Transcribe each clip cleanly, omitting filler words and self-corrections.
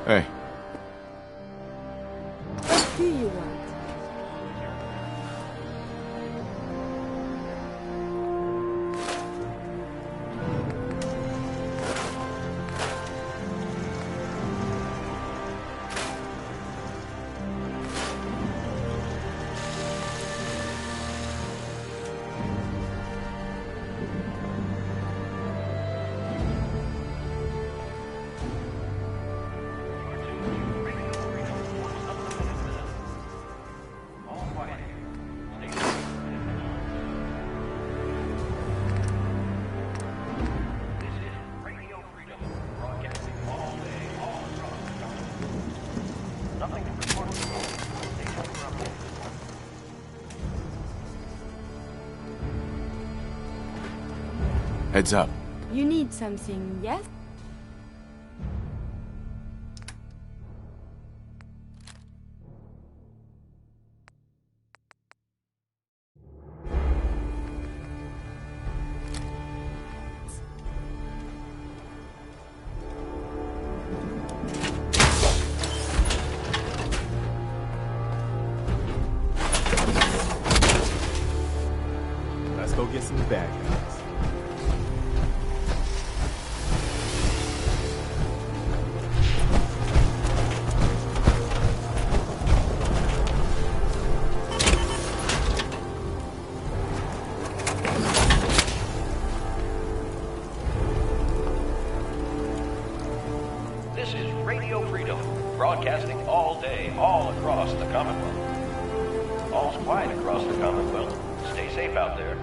Hey. What do you want? Heads up. You need something, yes? Let's go get some bad guys. This is Radio Freedom, broadcasting all day, all across the Commonwealth. All's quiet across the Commonwealth. Stay safe out there.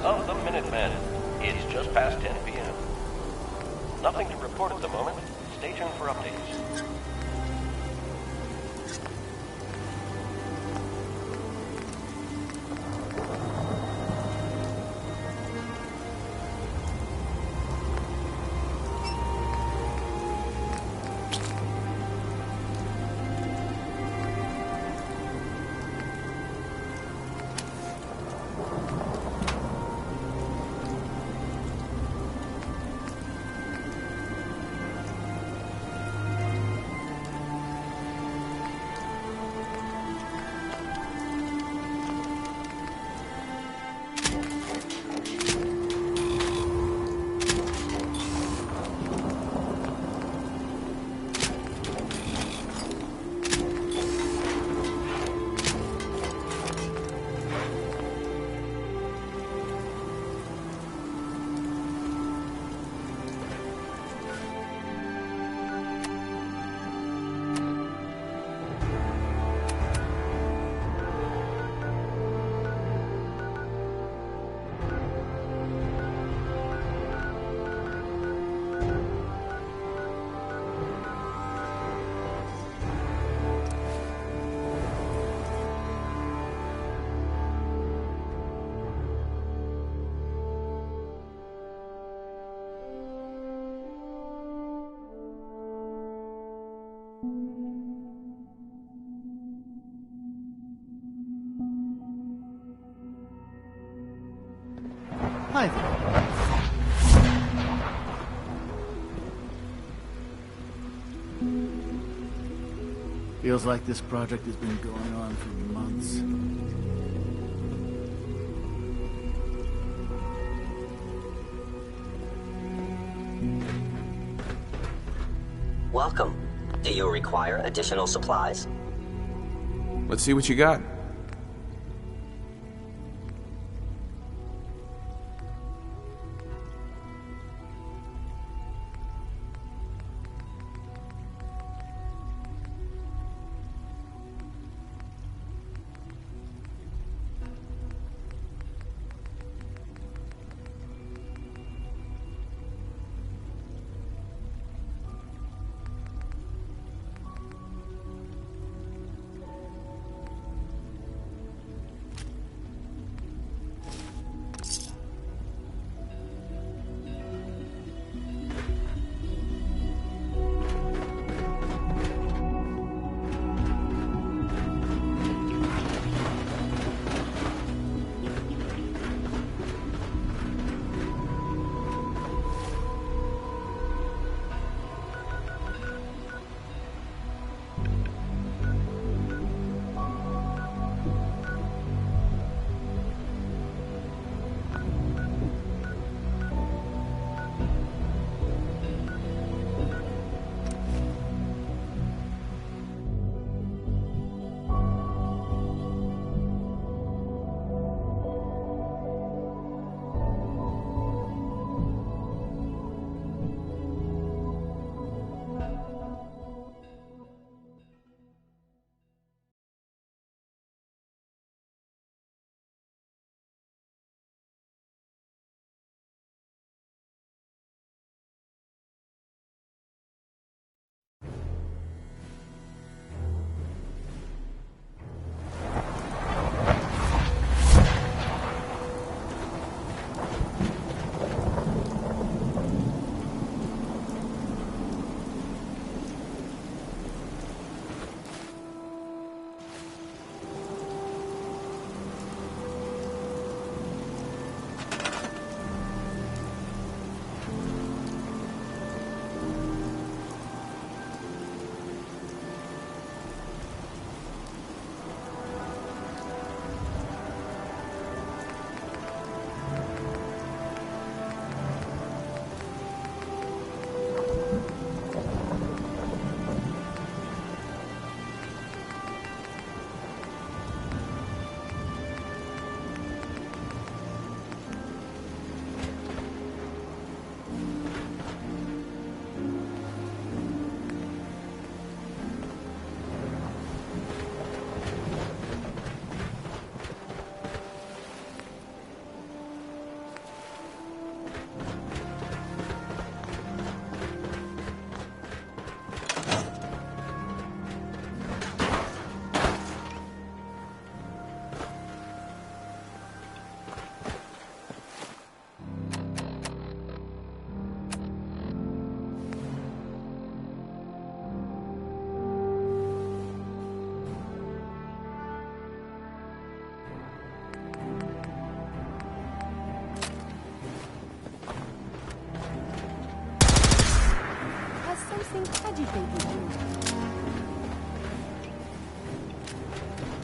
Of the Minutemen. It's just past 10 p.m. Nothing to report at the moment. Stay tuned for updates. driving. Feels like this project has been going on for months. Welcome. Do you require additional supplies? Let's see what you got.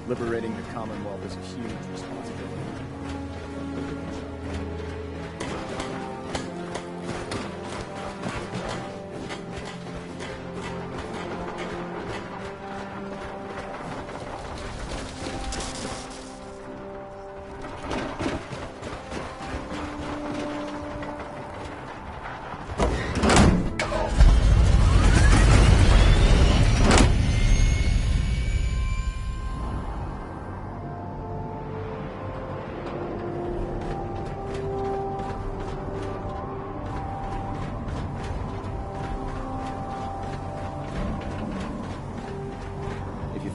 Liberating the Commonwealth is a huge responsibility.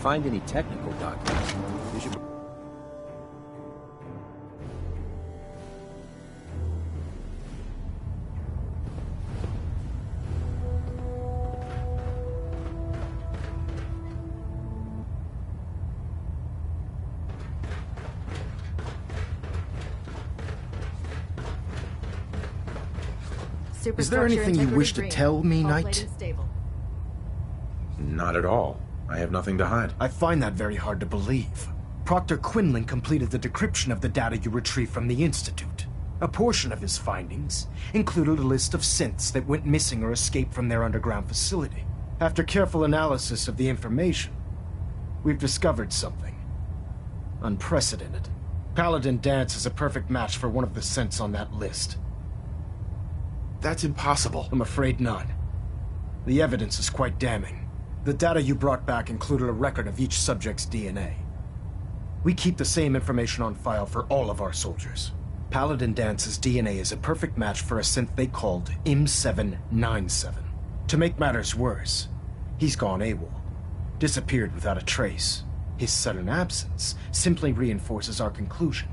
Find any technical documents, you should... superstructure Is there anything you integrity wish to green. tell me, Hull Knight? plating stable. Not at all. I have nothing to hide. I find that very hard to believe. Proctor Quinlan completed the decryption of the data you retrieved from the Institute. A portion of his findings included a list of synths that went missing or escaped from their underground facility. After careful analysis of the information, we've discovered something unprecedented. Paladin Dance is a perfect match for one of the synths on that list. That's impossible. I'm afraid not. The evidence is quite damning. The data you brought back included a record of each subject's DNA. We keep the same information on file for all of our soldiers. Paladin Dance's DNA is a perfect match for a synth they called M797. To make matters worse, he's gone AWOL, disappeared without a trace. His sudden absence simply reinforces our conclusion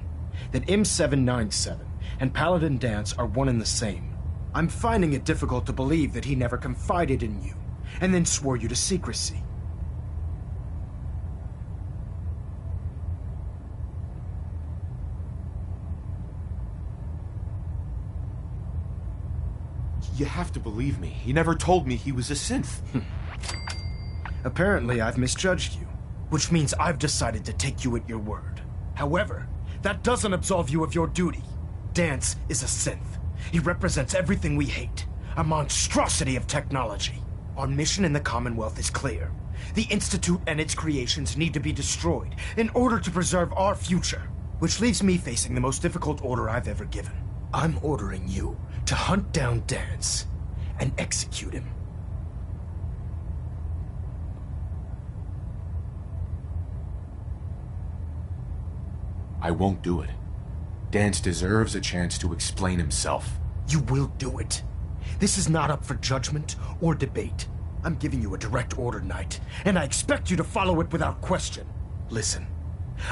that M797 and Paladin Dance are one and the same. I'm finding it difficult to believe that he never confided in you and then swore you to secrecy. You have to believe me. He never told me he was a synth. Apparently, I've misjudged you, which means I've decided to take you at your word. However, that doesn't absolve you of your duty. Dance is a synth. He represents everything we hate, a monstrosity of technology. Our mission in the Commonwealth is clear. The Institute and its creations need to be destroyed in order to preserve our future, which leaves me facing the most difficult order I've ever given. I'm ordering you to hunt down Dance and execute him. I won't do it. Dance deserves a chance to explain himself. You will do it. This is not up for judgment or debate. I'm giving you a direct order, Knight, and I expect you to follow it without question. Listen,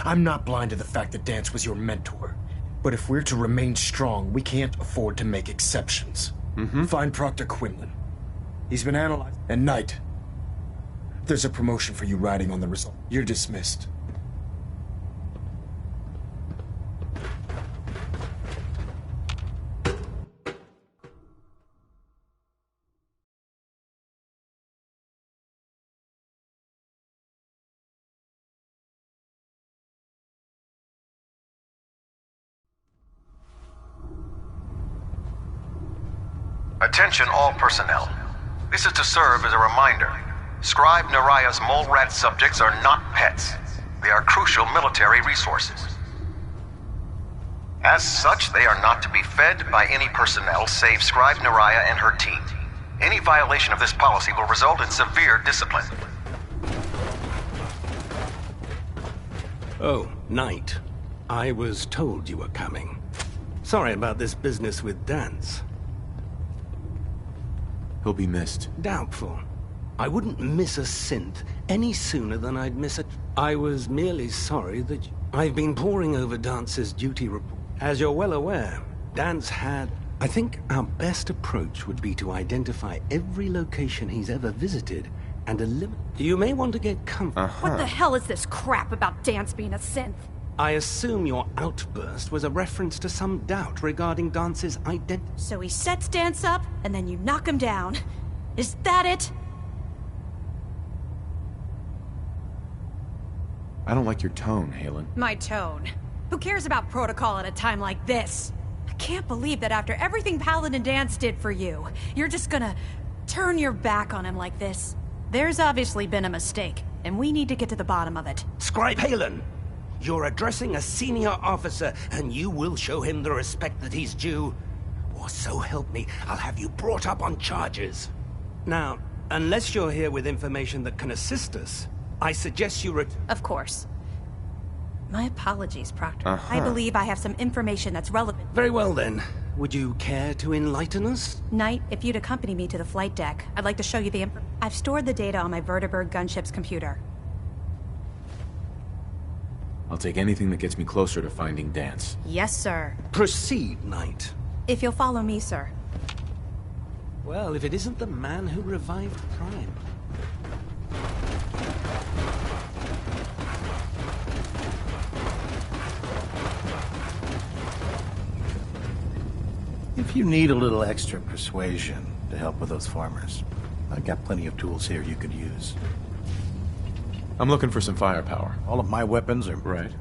I'm not blind to the fact that Dance was your mentor, but if we're to remain strong, we can't afford to make exceptions. Find Proctor Quinlan. He's been analyzed. And Knight, there's a promotion for you riding on the result. You're dismissed. Attention all personnel. This is to serve as a reminder. Scribe Naraya's mole rat subjects are not pets. They are crucial military resources. As such, they are not to be fed by any personnel save Scribe Naraya and her team. Any violation of this policy will result in severe discipline. Oh, Knight. I was told you were coming. Sorry about this business with Dance. He'll be missed. Doubtful. I wouldn't miss a synth any sooner than I'd miss a... I was merely sorry that... I've been poring over Dance's duty report. As you're well aware, Dance had... I think our best approach would be to identify every location he's ever visited and eliminate... You may want to get comfortable. What the hell is this crap about Dance being a synth? I assume your outburst was a reference to some doubt regarding Dance's identity. So he sets Dance up, and then you knock him down. Is that it? I don't like your tone, Halen. My tone. Who cares about protocol at a time like this? I can't believe that after everything Paladin Dance did for you, you're just gonna turn your back on him like this. There's obviously been a mistake, and we need to get to the bottom of it. Scribe Halen! You're addressing a senior officer, and you will show him the respect that he's due. Or so help me, I'll have you brought up on charges. Now, unless you're here with information that can assist us, I suggest you Of course. My apologies, Proctor. I believe I have some information that's relevant. Very well then. Would you care to enlighten us? Knight, if you'd accompany me to the flight deck, I'd like to show you the I've stored the data on my Vertibird gunship's computer. I'll take anything that gets me closer to finding Dance. Yes, sir. Proceed, Knight. If you'll follow me, sir. Well, if it isn't the man who revived Prime. In If you need a little extra persuasion to help with those farmers, I've got plenty of tools here you could use. I'm looking for some firepower. All of my weapons are... Right.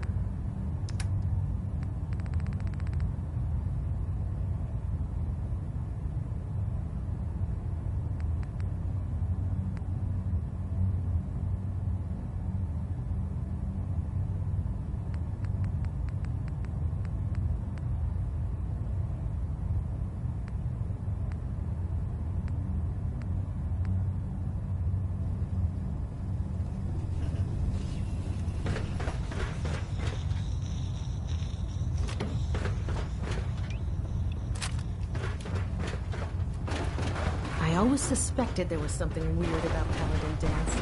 I always suspected there was something weird about Paladin Dance.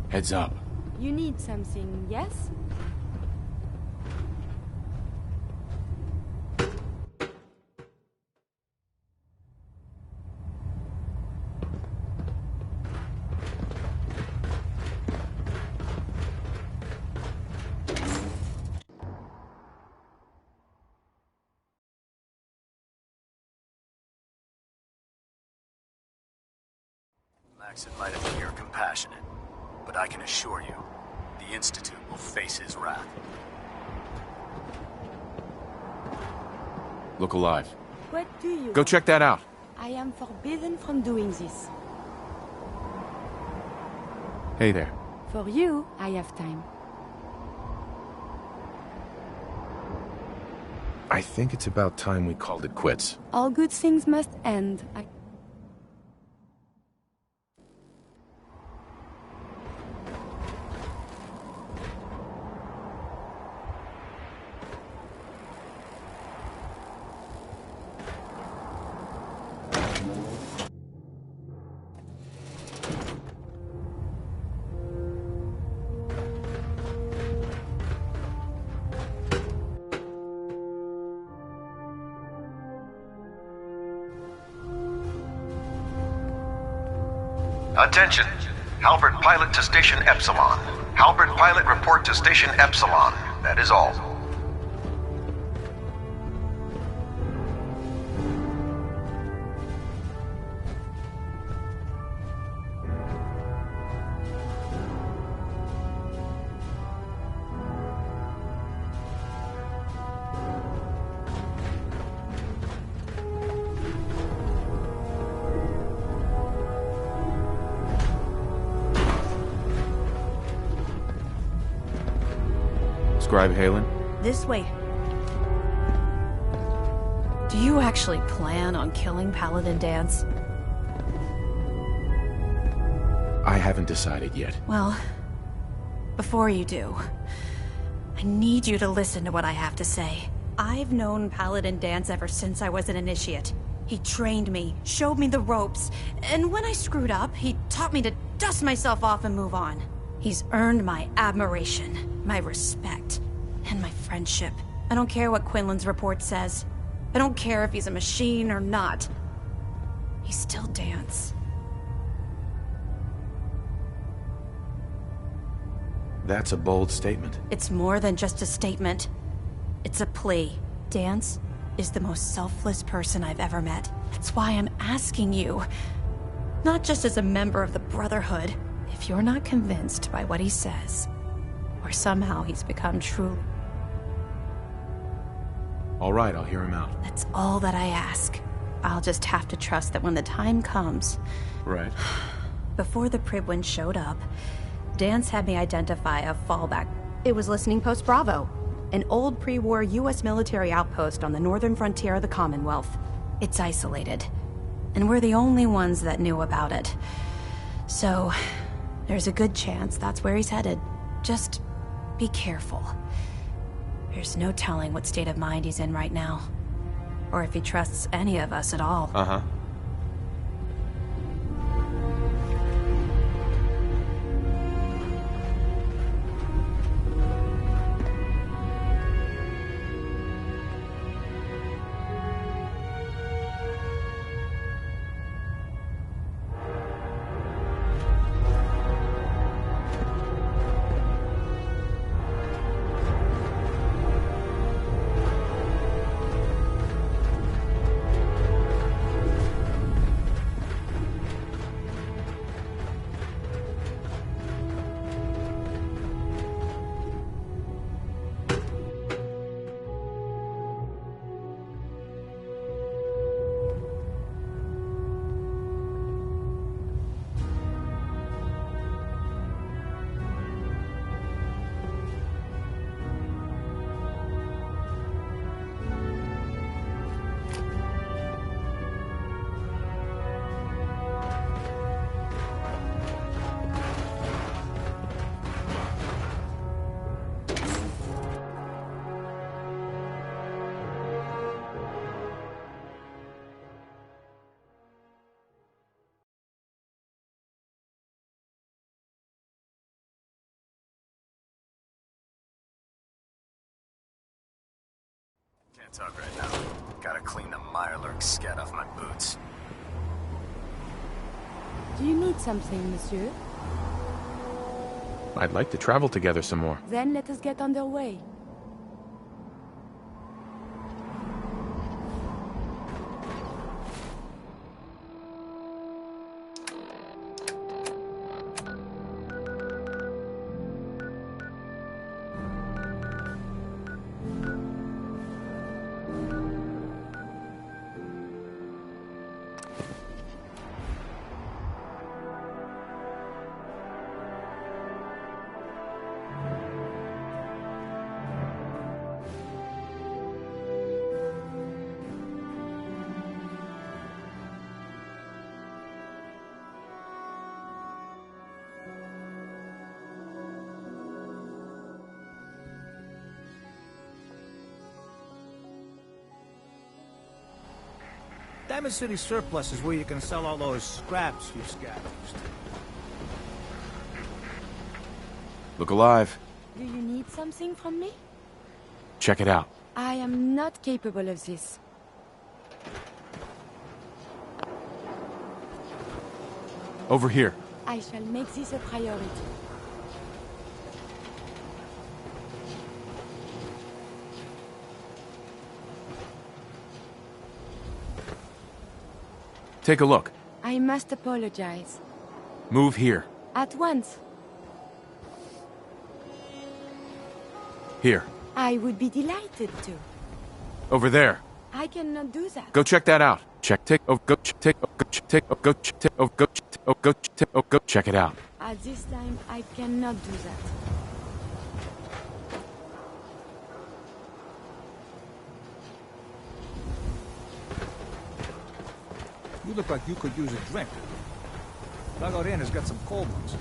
Heads up. You need something, yes? Maxon might appear compassionate, but I can assure you, the Institute will face his wrath. Look alive. What do you Go check that out. I am forbidden from doing this. Hey there. For you, I have time. I think it's about time we called it quits. All good things must end. Attention. Halbert pilot to Station Epsilon. Halbert pilot report to Station Epsilon. That is all. Scribe Halen? This way. Do you actually plan on killing Paladin Dance? I haven't decided yet. Well, before you do, I need you to listen to what I have to say. I've known Paladin Dance ever since I was an initiate. He trained me, showed me the ropes, and when I screwed up, he taught me to dust myself off and move on. He's earned my admiration, my respect, and my friendship. I don't care what Quinlan's report says. I don't care if he's a machine or not. He's still Dance. That's a bold statement. It's more than just a statement. It's a plea. Dance is the most selfless person I've ever met. That's why I'm asking you. Not just as a member of the Brotherhood. If you're not convinced by what he says, or somehow he's become true... All right, I'll hear him out. That's all that I ask. I'll just have to trust that when the time comes... Right. Before the Pribwin showed up, Dance had me identify a fallback. It was Listening Post Bravo, an old pre-war U.S. military outpost on the northern frontier of the Commonwealth. It's isolated, and we're the only ones that knew about it. So... there's a good chance that's where he's headed. Just be careful. There's no telling what state of mind he's in right now. Or if he trusts any of us at all. Uh-huh. Can't talk right now. Gotta clean the Mirelurk scat off my boots. Do you need something, monsieur? I'd like to travel together some more. Then let us get underway. Diamond City Surplus is where you can sell all those scraps you scavenged. Look alive. Do you need something from me? Check it out. I am not capable of this. Over here. I shall make this a priority. Take a look. I must apologize. Move here. At once. Here. I would be delighted to. Over there. I cannot do that. Go check that out. Check. Take. Oh, go. Take. Oh, go. Take. Oh, go. Take. Oh, go. Oh, go. Take. Oh, go. Check it out. At this time, I cannot do that. You look like you could use a drink. Dugout Inn has got some cold ones.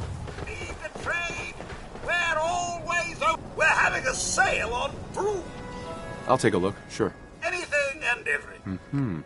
Need the trade? We're always open. We're having a sale on brew. I'll take a look. Sure. Anything and everything. Mm-hmm.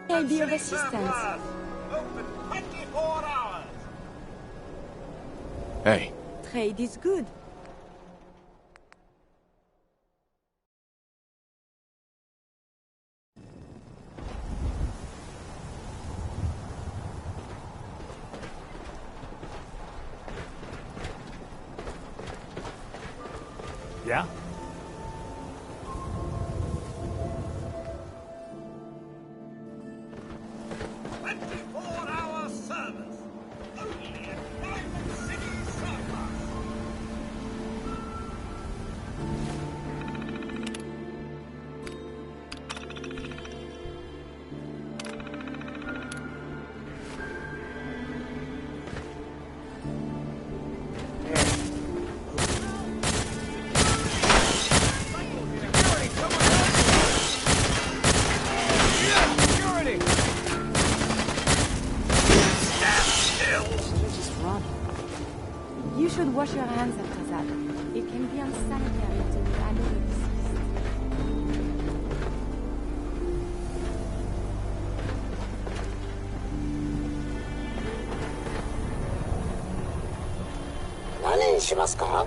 I'll be of assistance. Open 24 hours. Hey. Trade is good. Yeah? You should wash your hands after that. It can be unsanitary to be alone exist. 何にしますか?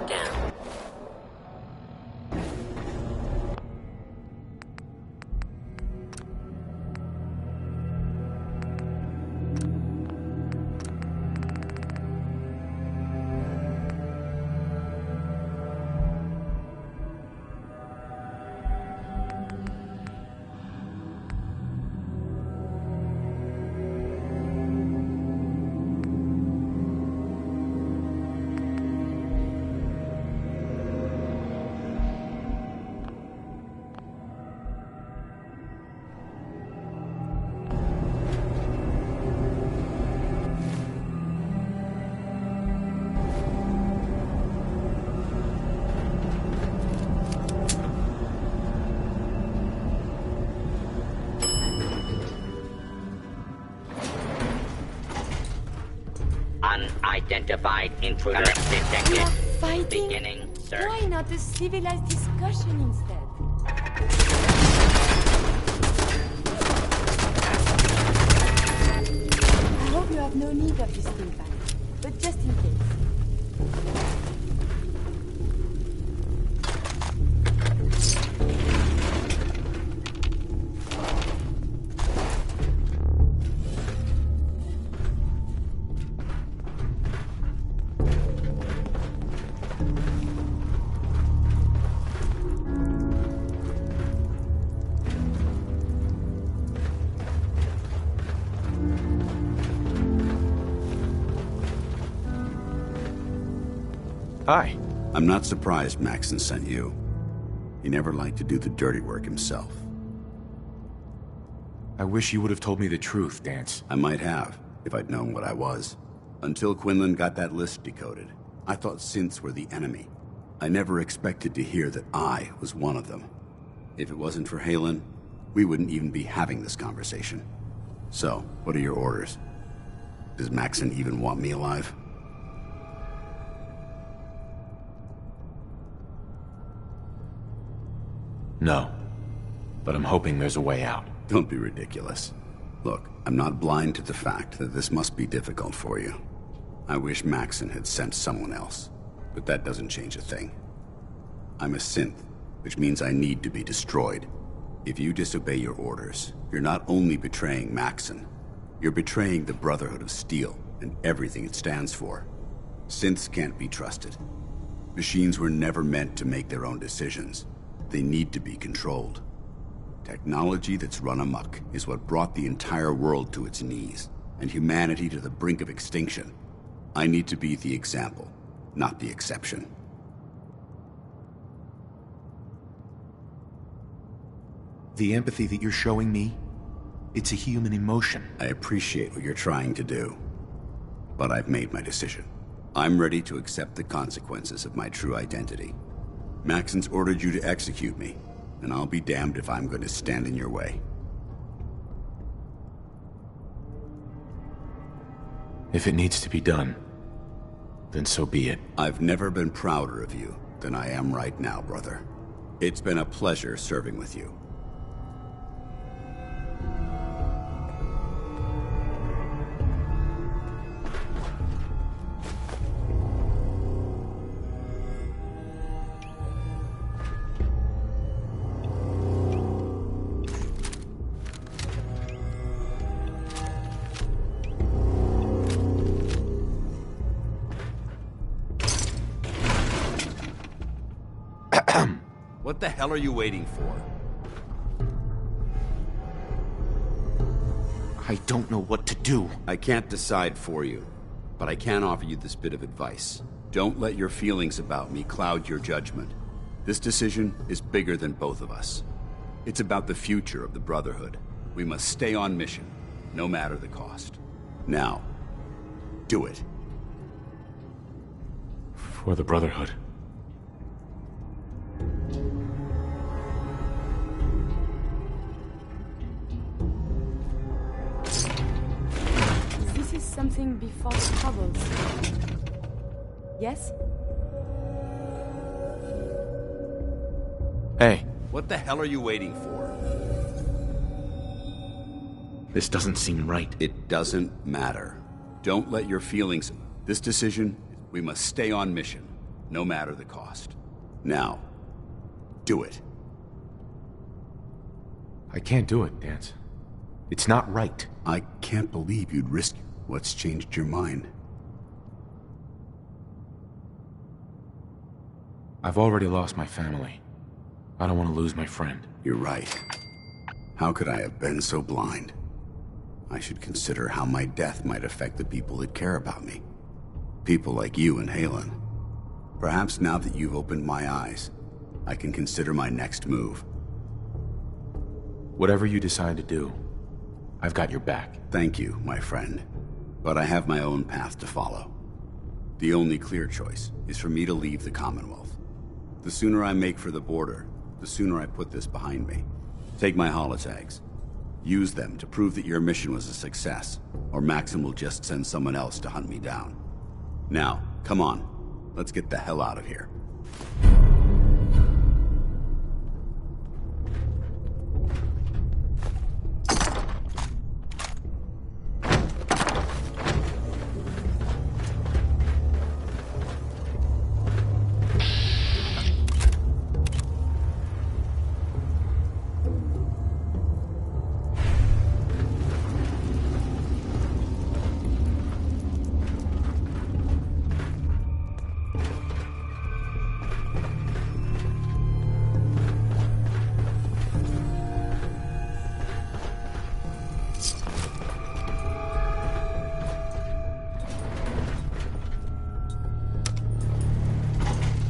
down. Unidentified intruder We detected. are fighting? Beginning search. Why not a civilized discussion instead? I hope you have no need of this impact, but just in case. Hi. I'm not surprised Maxon sent you. He never liked to do the dirty work himself. I wish you would have told me the truth, Dance. I might have, if I'd known what I was. Until Quinlan got that list decoded, I thought synths were the enemy. I never expected to hear that I was one of them. If it wasn't for Halen, we wouldn't even be having this conversation. So, what are your orders? Does Maxon even want me alive? No. But I'm hoping there's a way out. Don't be ridiculous. Look, I'm not blind to the fact that this must be difficult for you. I wish Maxon had sent someone else, but that doesn't change a thing. I'm a synth, which means I need to be destroyed. If you disobey your orders, you're not only betraying Maxon, you're betraying the Brotherhood of Steel and everything it stands for. Synths can't be trusted. Machines were never meant to make their own decisions. They need to be controlled. Technology that's run amok is what brought the entire world to its knees, and humanity to the brink of extinction. I need to be the example, not the exception. The empathy that you're showing me, it's a human emotion. I appreciate what you're trying to do, but I've made my decision. I'm ready to accept the consequences of my true identity. Maxon's ordered you to execute me, and I'll be damned if I'm going to stand in your way. If it needs to be done, then so be it. I've never been prouder of you than I am right now, brother. It's been a pleasure serving with you. What the hell are you waiting for? I don't know what to do. I can't decide for you, but I can offer you this bit of advice. Don't let your feelings about me cloud your judgment. This decision is bigger than both of us. It's about the future of the Brotherhood. We must stay on mission, no matter the cost. Now, do it. For the Brotherhood. This is something before the troubles. Yes? Hey. What the hell are you waiting for? This doesn't seem right. It doesn't matter. Don't let your feelings... This decision, we must stay on mission, no matter the cost. Now, do it. I can't do it, Dance. It's not right. I can't believe you'd risk it. What's changed your mind? I've already lost my family. I don't want to lose my friend. You're right. How could I have been so blind? I should consider how my death might affect the people that care about me. People like you and Halen. Perhaps now that you've opened my eyes, I can consider my next move. Whatever you decide to do, I've got your back. Thank you, my friend. But I have my own path to follow. The only clear choice is for me to leave the Commonwealth. The sooner I make for the border, the sooner I put this behind me. Take my holotags. Use them to prove that your mission was a success, or Maxim will just send someone else to hunt me down. Now, come on. Let's get the hell out of here.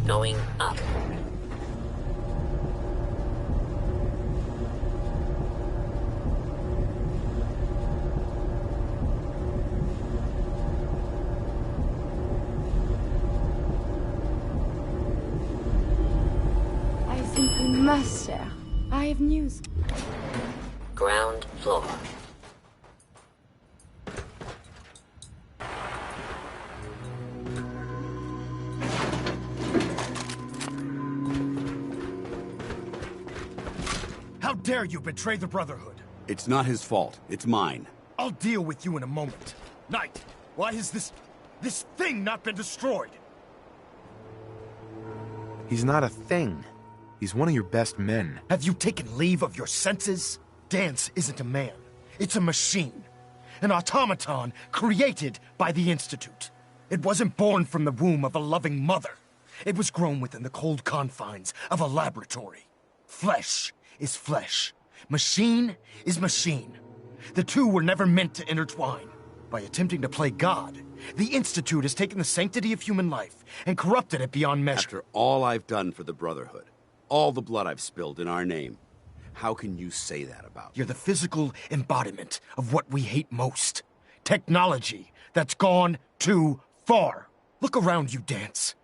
Going up. I think we must share. I have news. Ground floor. How dare you betray the Brotherhood? It's not his fault. It's mine. I'll deal with you in a moment. Knight, why has this thing not been destroyed? He's not a thing. He's one of your best men. Have you taken leave of your senses? Dance isn't a man. It's a machine. An automaton created by the Institute. It wasn't born from the womb of a loving mother. It was grown within the cold confines of a laboratory. Flesh is flesh. Machine is machine. The two were never meant to intertwine. By attempting to play God, the Institute has taken the sanctity of human life and corrupted it beyond measure. After all I've done for the Brotherhood, all the blood I've spilled in our name, how can you say that about me? You're the physical embodiment of what we hate most. Technology that's gone too far. Look around you, Dance.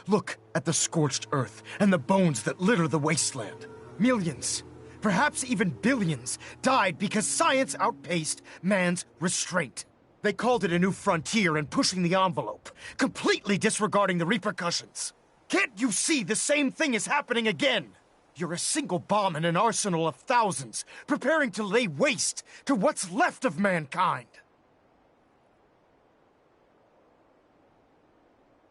Look at the scorched earth and the bones that litter the wasteland. Millions, perhaps even billions, died because science outpaced man's restraint. They called it a new frontier and pushing the envelope, completely disregarding the repercussions. Can't you see the same thing is happening again? You're a single bomb in an arsenal of thousands, preparing to lay waste to what's left of mankind.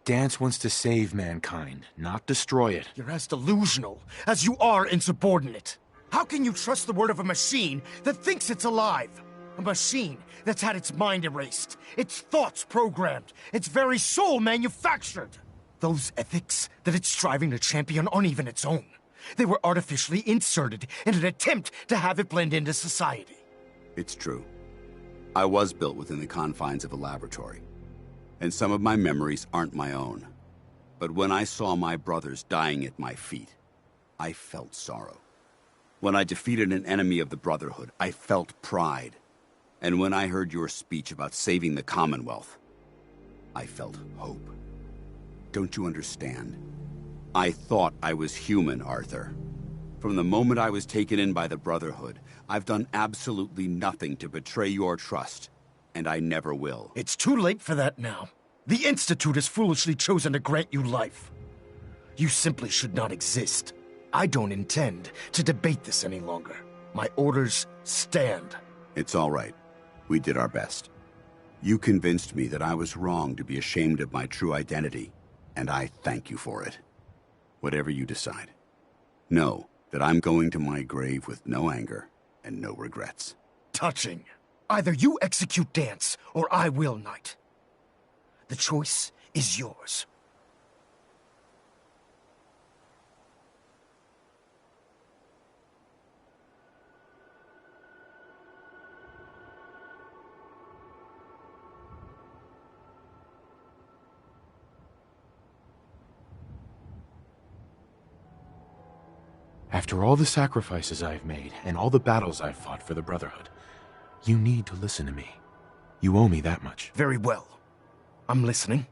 Dance wants to save mankind, not destroy it. You're as delusional as you are insubordinate. How can you trust the word of a machine that thinks it's alive? A machine that's had its mind erased, its thoughts programmed, its very soul manufactured. Those ethics that it's striving to champion aren't even its own. They were artificially inserted in an attempt to have it blend into society. It's true. I was built within the confines of a laboratory. And some of my memories aren't my own. But when I saw my brothers dying at my feet, I felt sorrow. When I defeated an enemy of the Brotherhood, I felt pride. And when I heard your speech about saving the Commonwealth, I felt hope. Don't you understand? I thought I was human, Arthur. From the moment I was taken in by the Brotherhood, I've done absolutely nothing to betray your trust. And I never will. It's too late for that now. The Institute has foolishly chosen to grant you life. You simply should not exist. I don't intend to debate this any longer. My orders stand. It's all right. We did our best. You convinced me that I was wrong to be ashamed of my true identity. and I thank you for it. Whatever you decide. Know that I'm going to my grave with no anger and no regrets. Touching. Either you execute Dance, or I will, Knight. The choice is yours. After all the sacrifices I've made and all the battles I've fought for the Brotherhood, you need to listen to me. You owe me that much. Very well. I'm listening.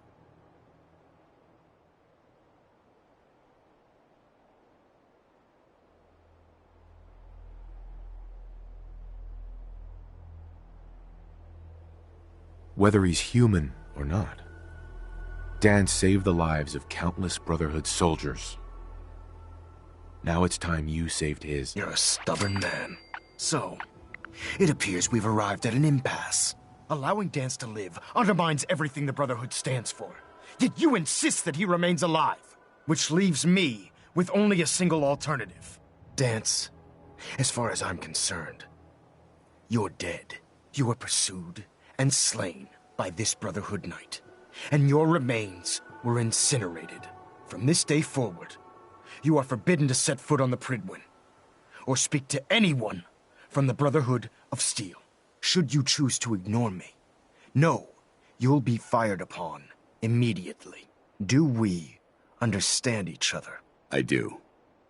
Whether he's human or not, Dan saved the lives of countless Brotherhood soldiers. Now it's time you saved his. You're a stubborn man. So, it appears we've arrived at an impasse. Allowing Dance to live undermines everything the Brotherhood stands for. Yet you insist that he remains alive, which leaves me with only a single alternative. Dance, as far as I'm concerned, you're dead. You were pursued and slain by this Brotherhood Knight, and your remains were incinerated. From this day forward, you are forbidden to set foot on the Pridwin, or speak to anyone from the Brotherhood of Steel. Should you choose to ignore me, know you'll be fired upon immediately. Do we understand each other? I do.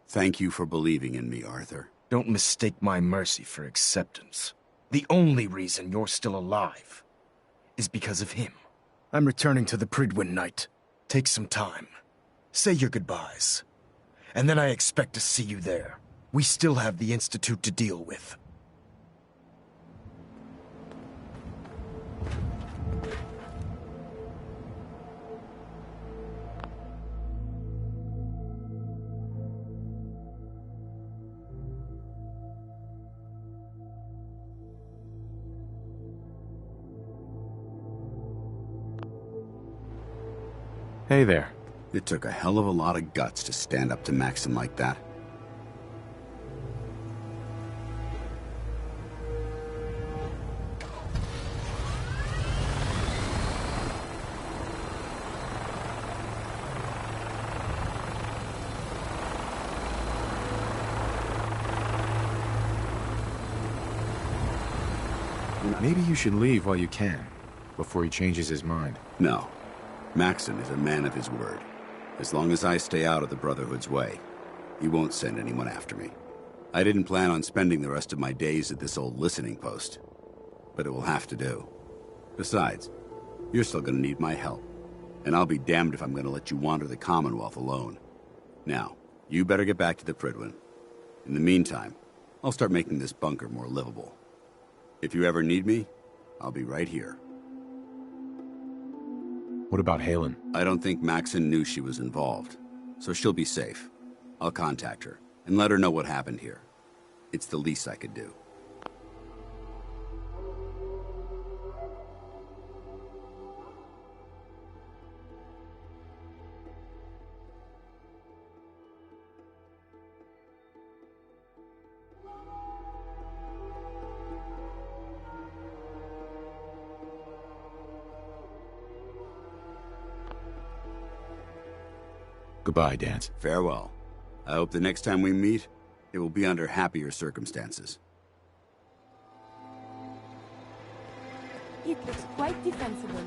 Thank you for believing in me, Arthur. Don't mistake my mercy for acceptance. The only reason you're still alive is because of him. I'm returning to the Pridwin, Knight. Take some time. Say your goodbyes. And then I expect to see you there. We still have the Institute to deal with. Hey there. It took a hell of a lot of guts to stand up to Maxim like that. Maybe you should leave while you can, before he changes his mind. No. Maxim is a man of his word. As long as I stay out of the Brotherhood's way, he won't send anyone after me. I didn't plan on spending the rest of my days at this old listening post, but it will have to do. Besides, you're still gonna need my help, and I'll be damned if I'm gonna let you wander the Commonwealth alone. Now, you better get back to the Pridwin. In the meantime, I'll start making this bunker more livable. If you ever need me, I'll be right here. What about Halen? I don't think Maxim knew she was involved, so she'll be safe. I'll contact her and let her know what happened here. It's the least I could do. Goodbye, Dance. Farewell. I hope the next time we meet, it will be under happier circumstances. It looks quite defensible.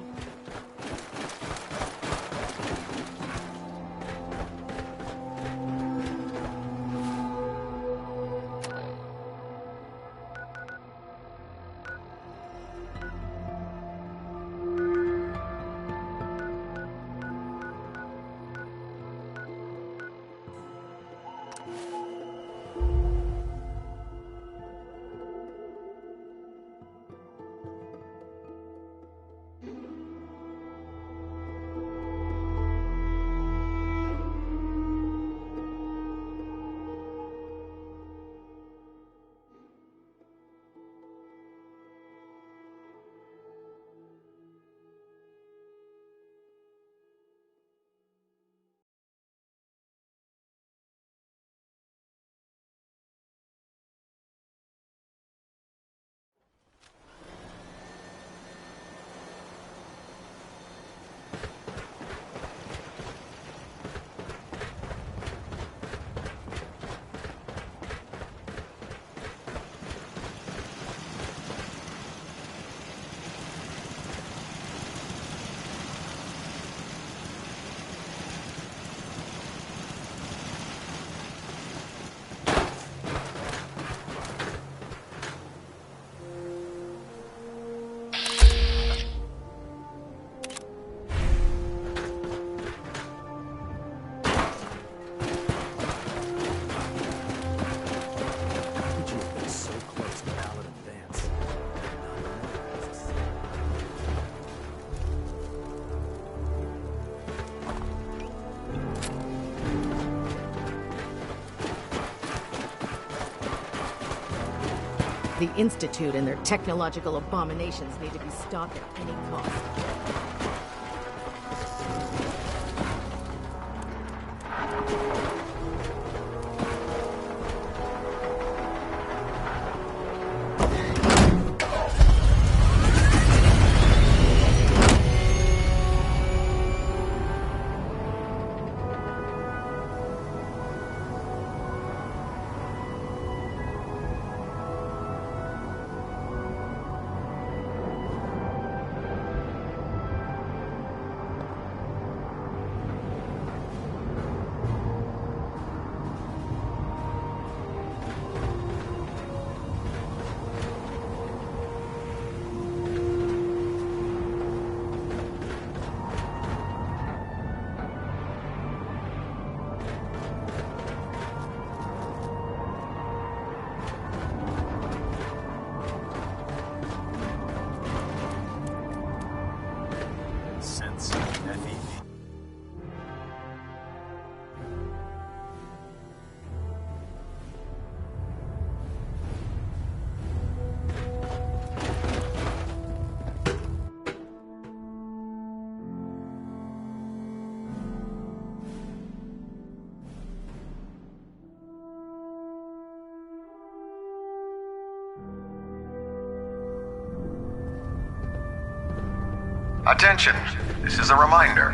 The Institute and their technological abominations need to be stopped at any cost. Attention, this is a reminder.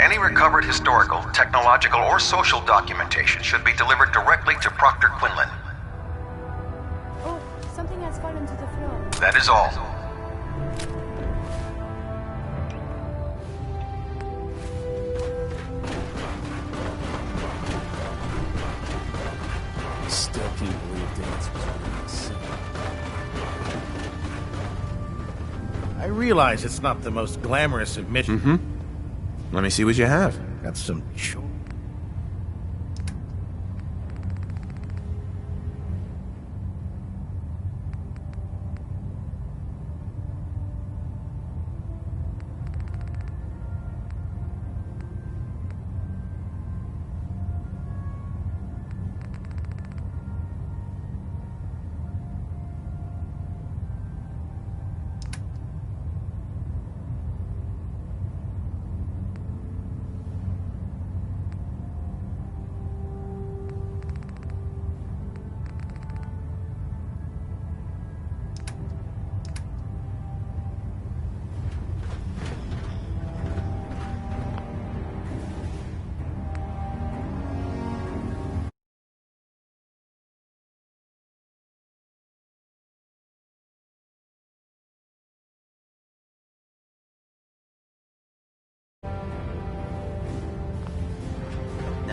Any recovered historical, technological, or social documentation should be delivered directly to Proctor Quinlan. Oh, something has fallen to the floor. That is all. I still can't believe Dance was really sick. I realize it's not the most glamorous of missions. Mm-hmm. Let me see what you have. Got some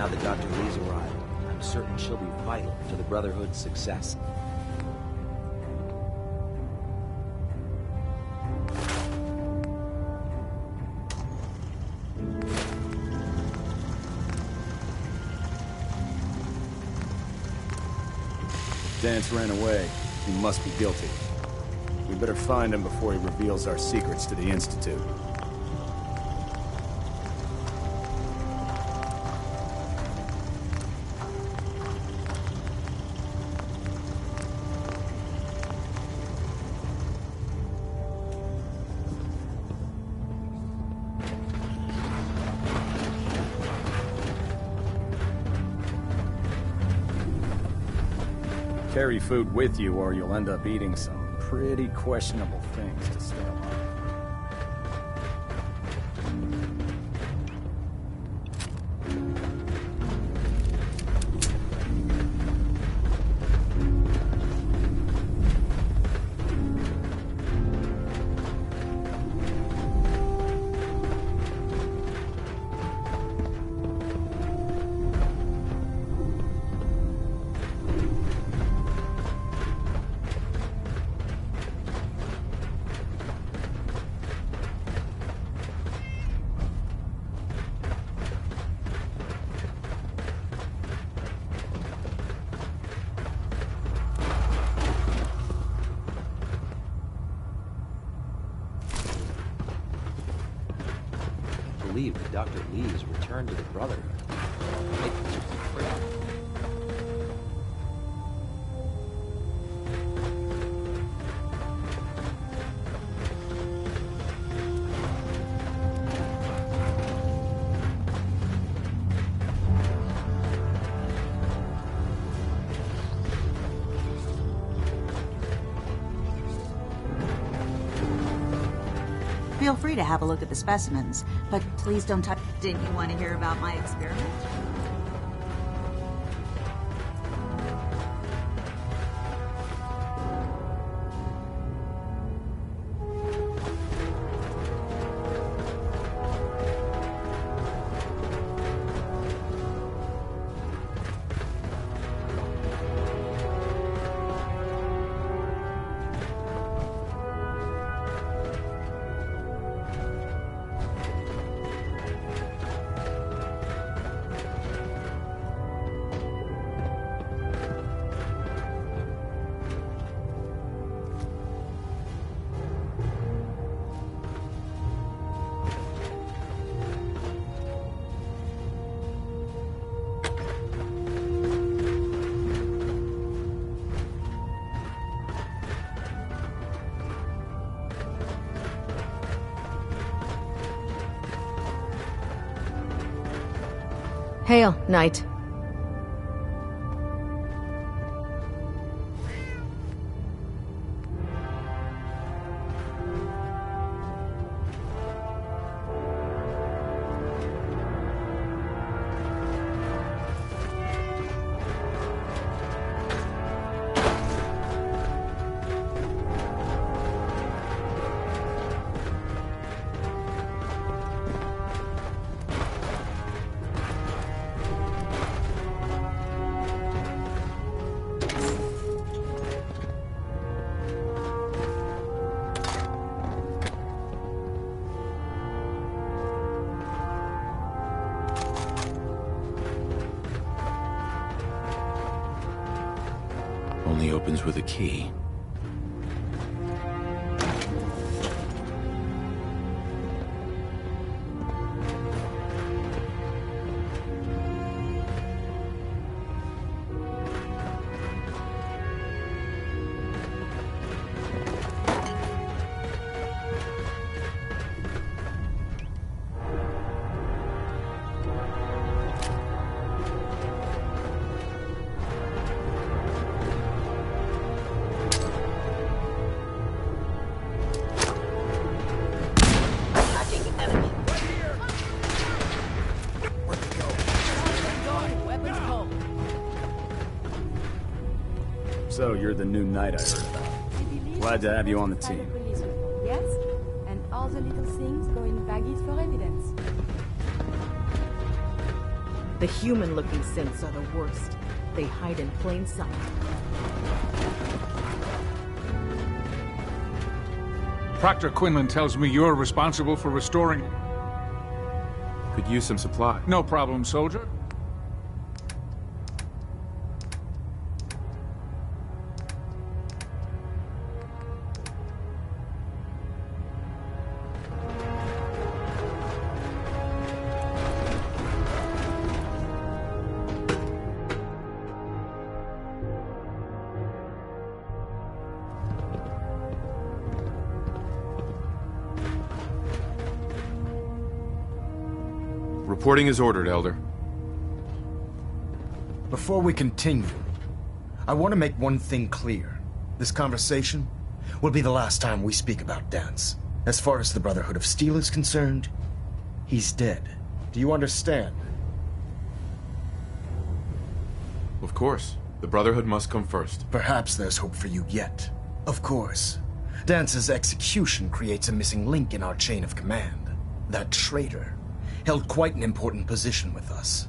Now that Dr. Lee's arrived, I'm certain she'll be vital to the Brotherhood's success. Dance ran away. He must be guilty. We better find him before he reveals our secrets to the Institute. Carry food with you or you'll end up eating some pretty questionable things to stay alive. Believe that Dr. Lee's return to the Brotherhood. It was just a Feel free to have a look at the specimens, but please don't touch. Didn't you want to hear about my experiment? Hail, Knight. Only opens with a key. So, you're the new knight I heard about. Glad to have you on the team. Yes? And all the little things go in baggies for evidence. The human-looking synths are the worst. They hide in plain sight. Proctor Quinlan tells me you're responsible for restoring... Could use some supply. No problem, soldier. Reporting is ordered, Elder. Before we continue, I want to make one thing clear. This conversation will be the last time we speak about Dance. As far as the Brotherhood of Steel is concerned, he's dead. Do you understand? Of course. The Brotherhood must come first. Perhaps there's hope for you yet. Of course. Dance's execution creates a missing link in our chain of command. That traitor held quite an important position with us.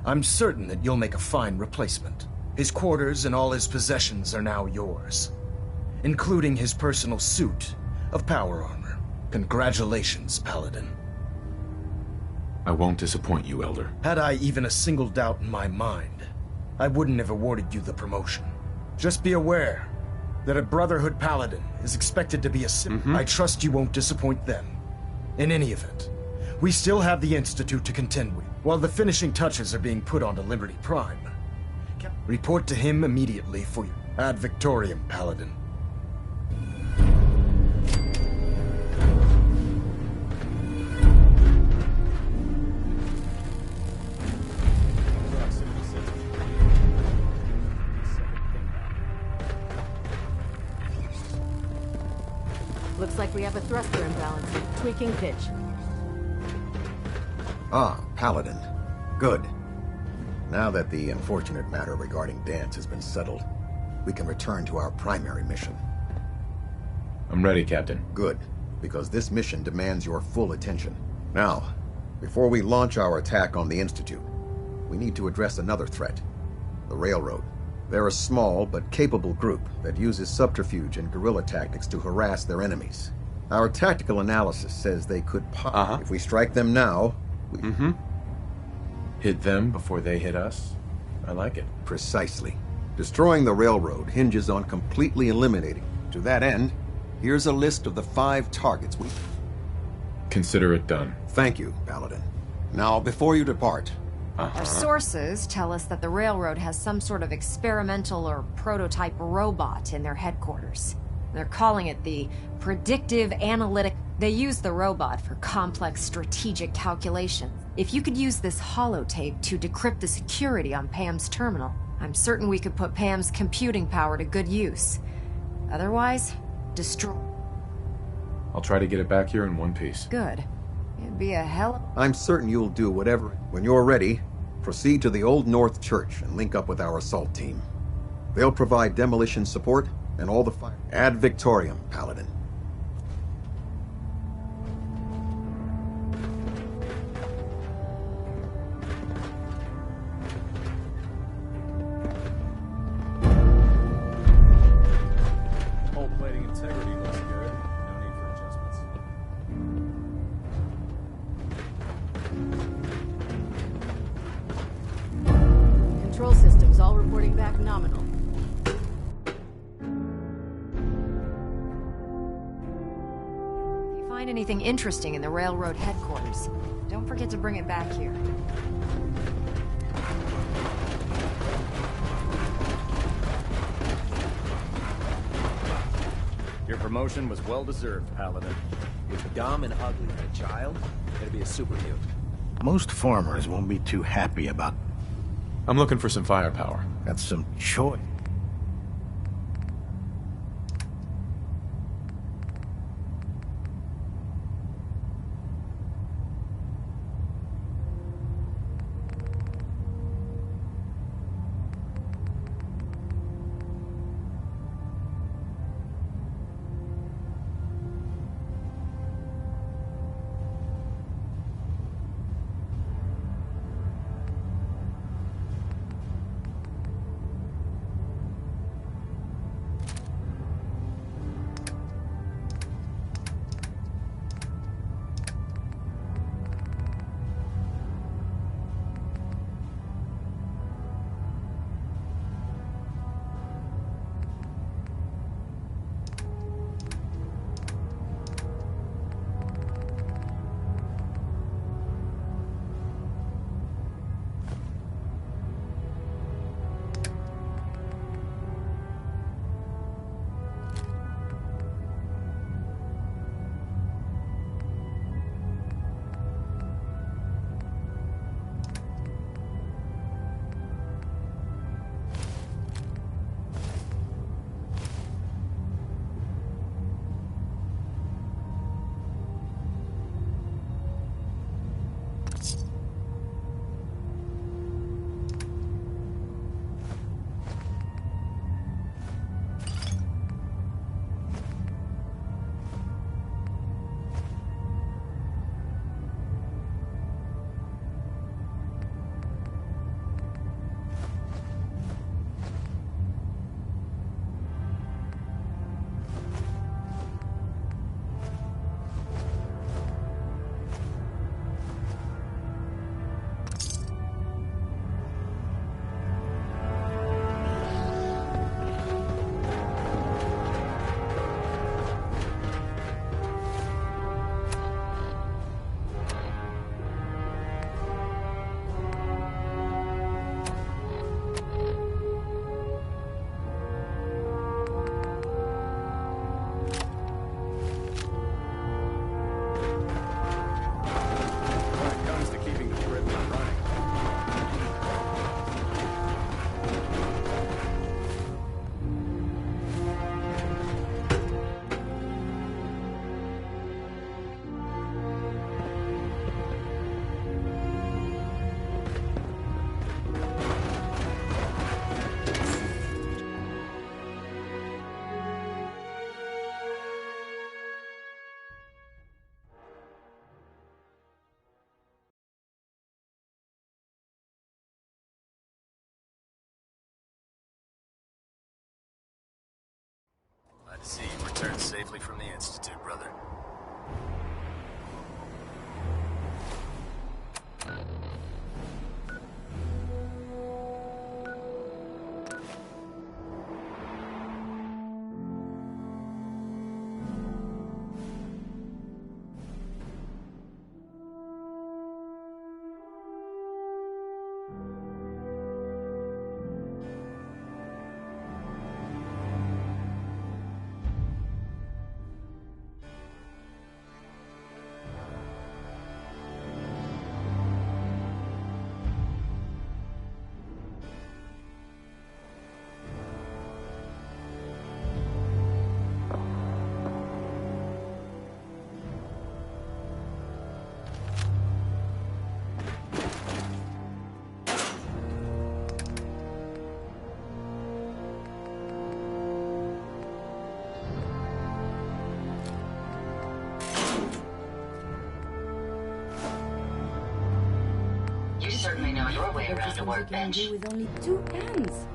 I'm certain that you'll make a fine replacement. His quarters and all his possessions are now yours, including his personal suit of power armor. Congratulations, Paladin. I won't disappoint you, Elder. Had I even a single doubt in my mind, I wouldn't have awarded you the promotion. Just be aware that a Brotherhood Paladin is expected to be a I trust you won't disappoint them. In any event, we still have the Institute to contend with, while the finishing touches are being put onto Liberty Prime. Report to him immediately for you. Ad Victoriam, Paladin. Looks like we have a thruster imbalance. Tweaking pitch. Ah, Paladin. Good. Now that the unfortunate matter regarding Dance has been settled, we can return to our primary mission. I'm ready, Captain. Good, because this mission demands your full attention. Now, before we launch our attack on the Institute, we need to address another threat. The Railroad. They're a small but capable group that uses subterfuge and guerrilla tactics to harass their enemies. Our tactical analysis says they could If we strike them now, we... Hit them before they hit us? I like it. Precisely. Destroying the Railroad hinges on completely eliminating. To that end, here's a list of the 5 targets we... Consider it done. Thank you, Paladin. Now, before you depart... Our sources tell us that the Railroad has some sort of experimental or prototype robot in their headquarters. They're calling it the Predictive Analytic... They use the robot for complex strategic calculations. If you could use this holotape to decrypt the security on Pam's terminal, I'm certain we could put Pam's computing power to good use. Otherwise, destroy... I'll try to get it back here in one piece. Good. It'd be a hell of... I'm certain you'll do whatever... When you're ready, proceed to the Old North Church and link up with our assault team. They'll provide demolition support and all the fire... Ad Victoriam, Paladin. Hull plating integrity looks good. No need for adjustments. Control systems all reporting back nominal. If you find anything interesting in the Railroad headquarters, don't forget to bring it back here. Your promotion was well-deserved, Paladin. If Dom and Ugly had a child, it'd be a super mute. Most farmers won't be too happy about... I'm looking for some firepower. Got some choice. safely from the Institute, brother. You certainly know your way around a workbench. With only 2 hands.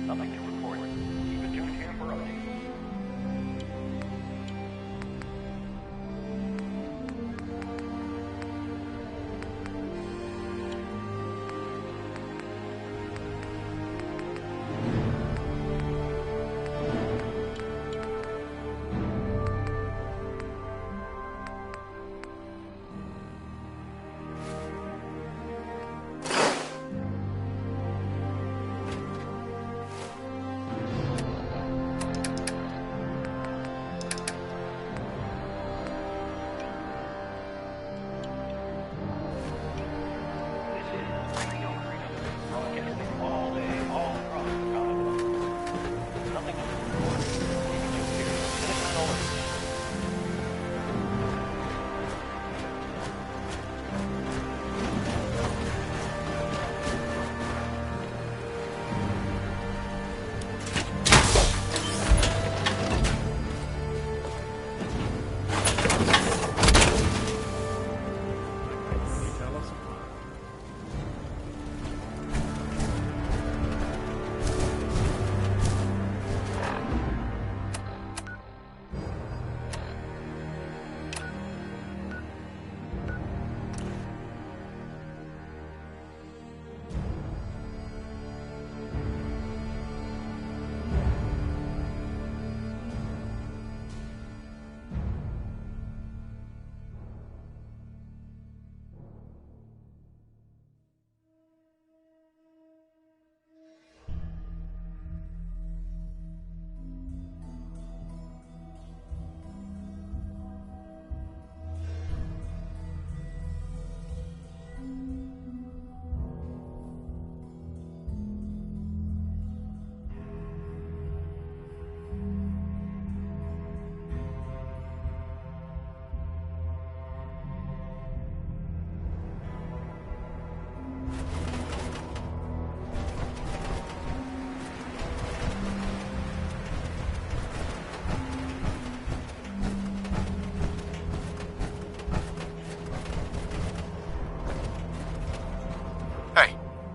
Nothing to report. Keep it tuned here for updates.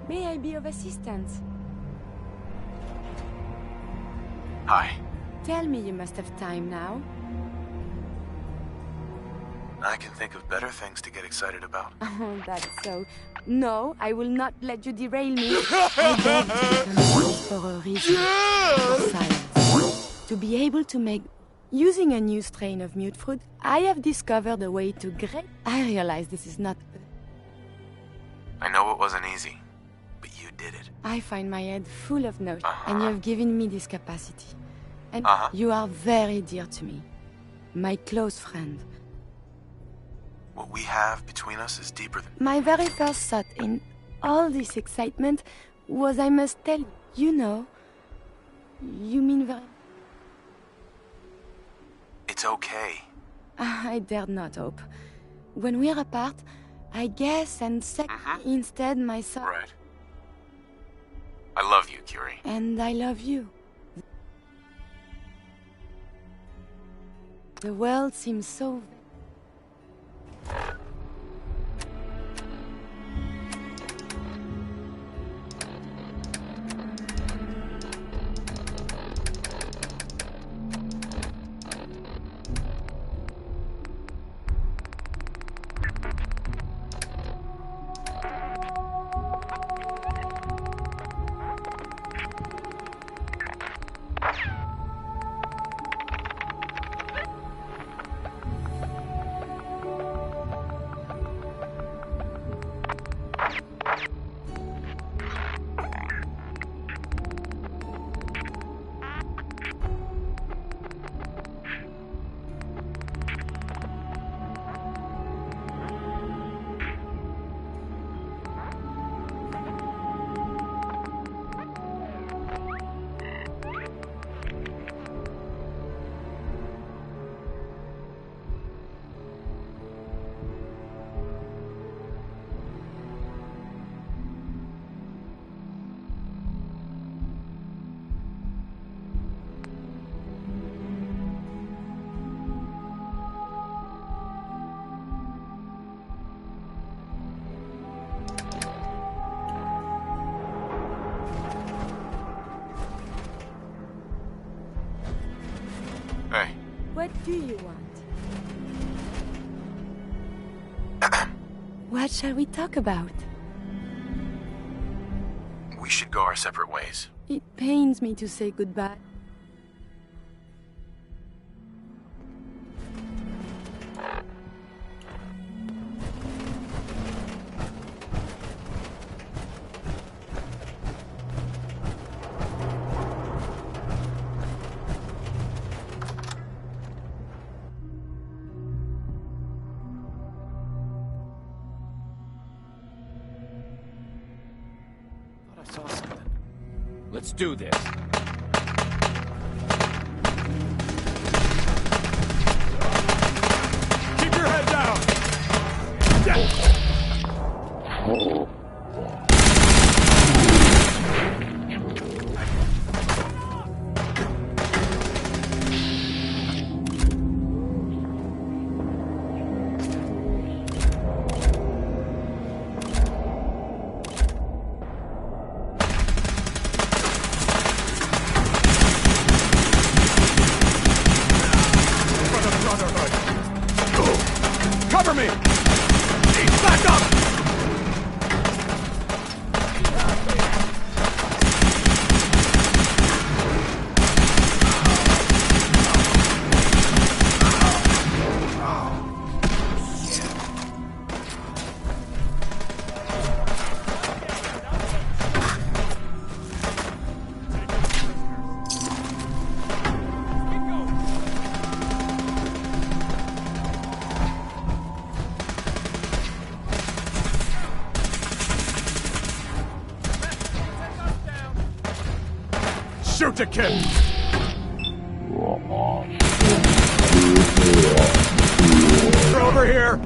May I be of assistance? Hi. Tell me you must have time now. I can think of better things to get excited about. Oh, that's so. No, I will not let you derail me. I beg to become used for a reason. For science. To be able to make... Using a new strain of mute fruit, I have discovered a way to I realize this is not... I know it wasn't easy, but you did it. I find my head full of notions, and you have given me this capacity. And you are very dear to me. My close friend. What we have between us is deeper than... My very first thought in all this excitement was I must tell you, know, you mean very... It's okay. I dared not hope. When we're apart, I guess, and instead my son... Right. I love you, Curie. And I love you. The world seems so... What do you want? What shall we talk about? We should go our separate ways. It pains me to say goodbye. Let's do this. Keep your head down! Cover me! Back up! Shoot the kid! You're over here!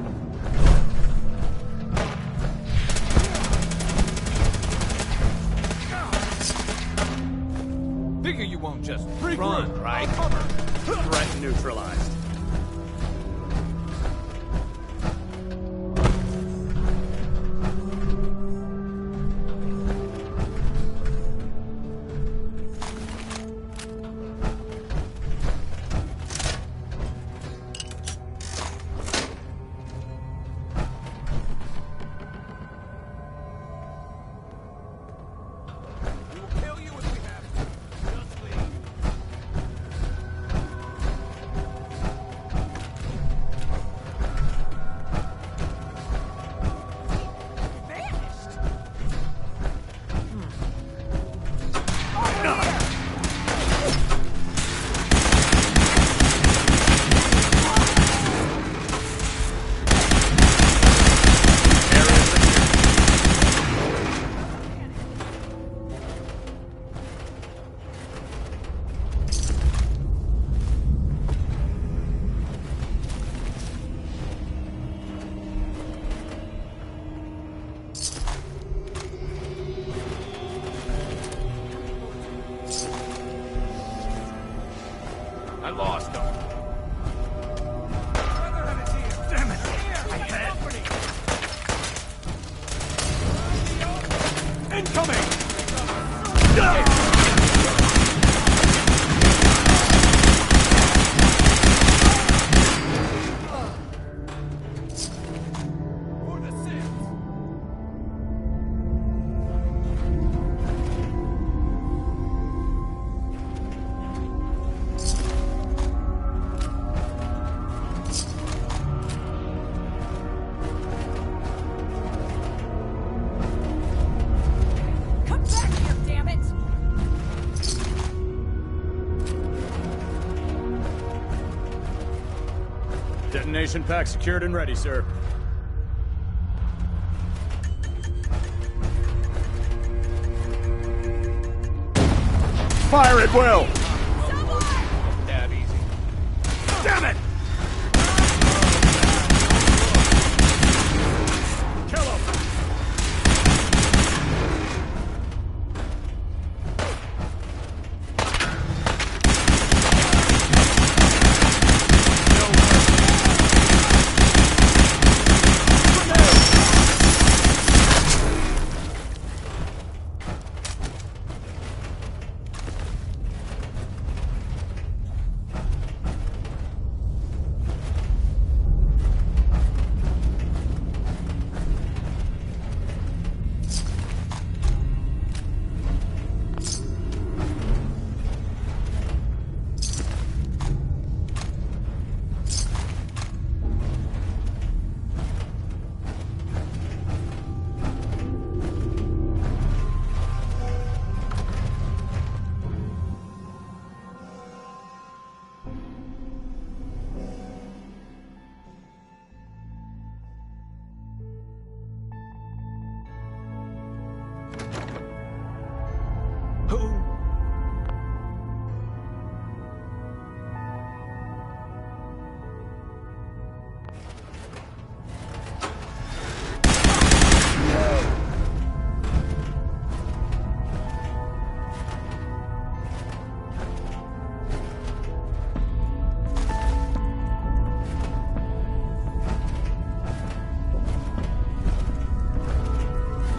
Figure you won't just run, right? Threat neutralized. I lost him. Damn it! I had it. Incoming! Come back here, damn it! Detonation pack secured and ready, sir. Fire at will! Dab easy. Damn it! Kill him!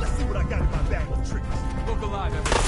Let's see what I got in my bag of tricks. Look alive, everyone.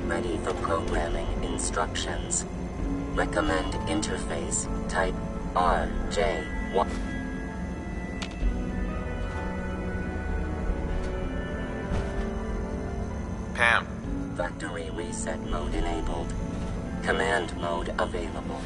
Ready for programming instructions. Recommend interface type RJ1. Pam. Factory reset mode enabled. Command mode available.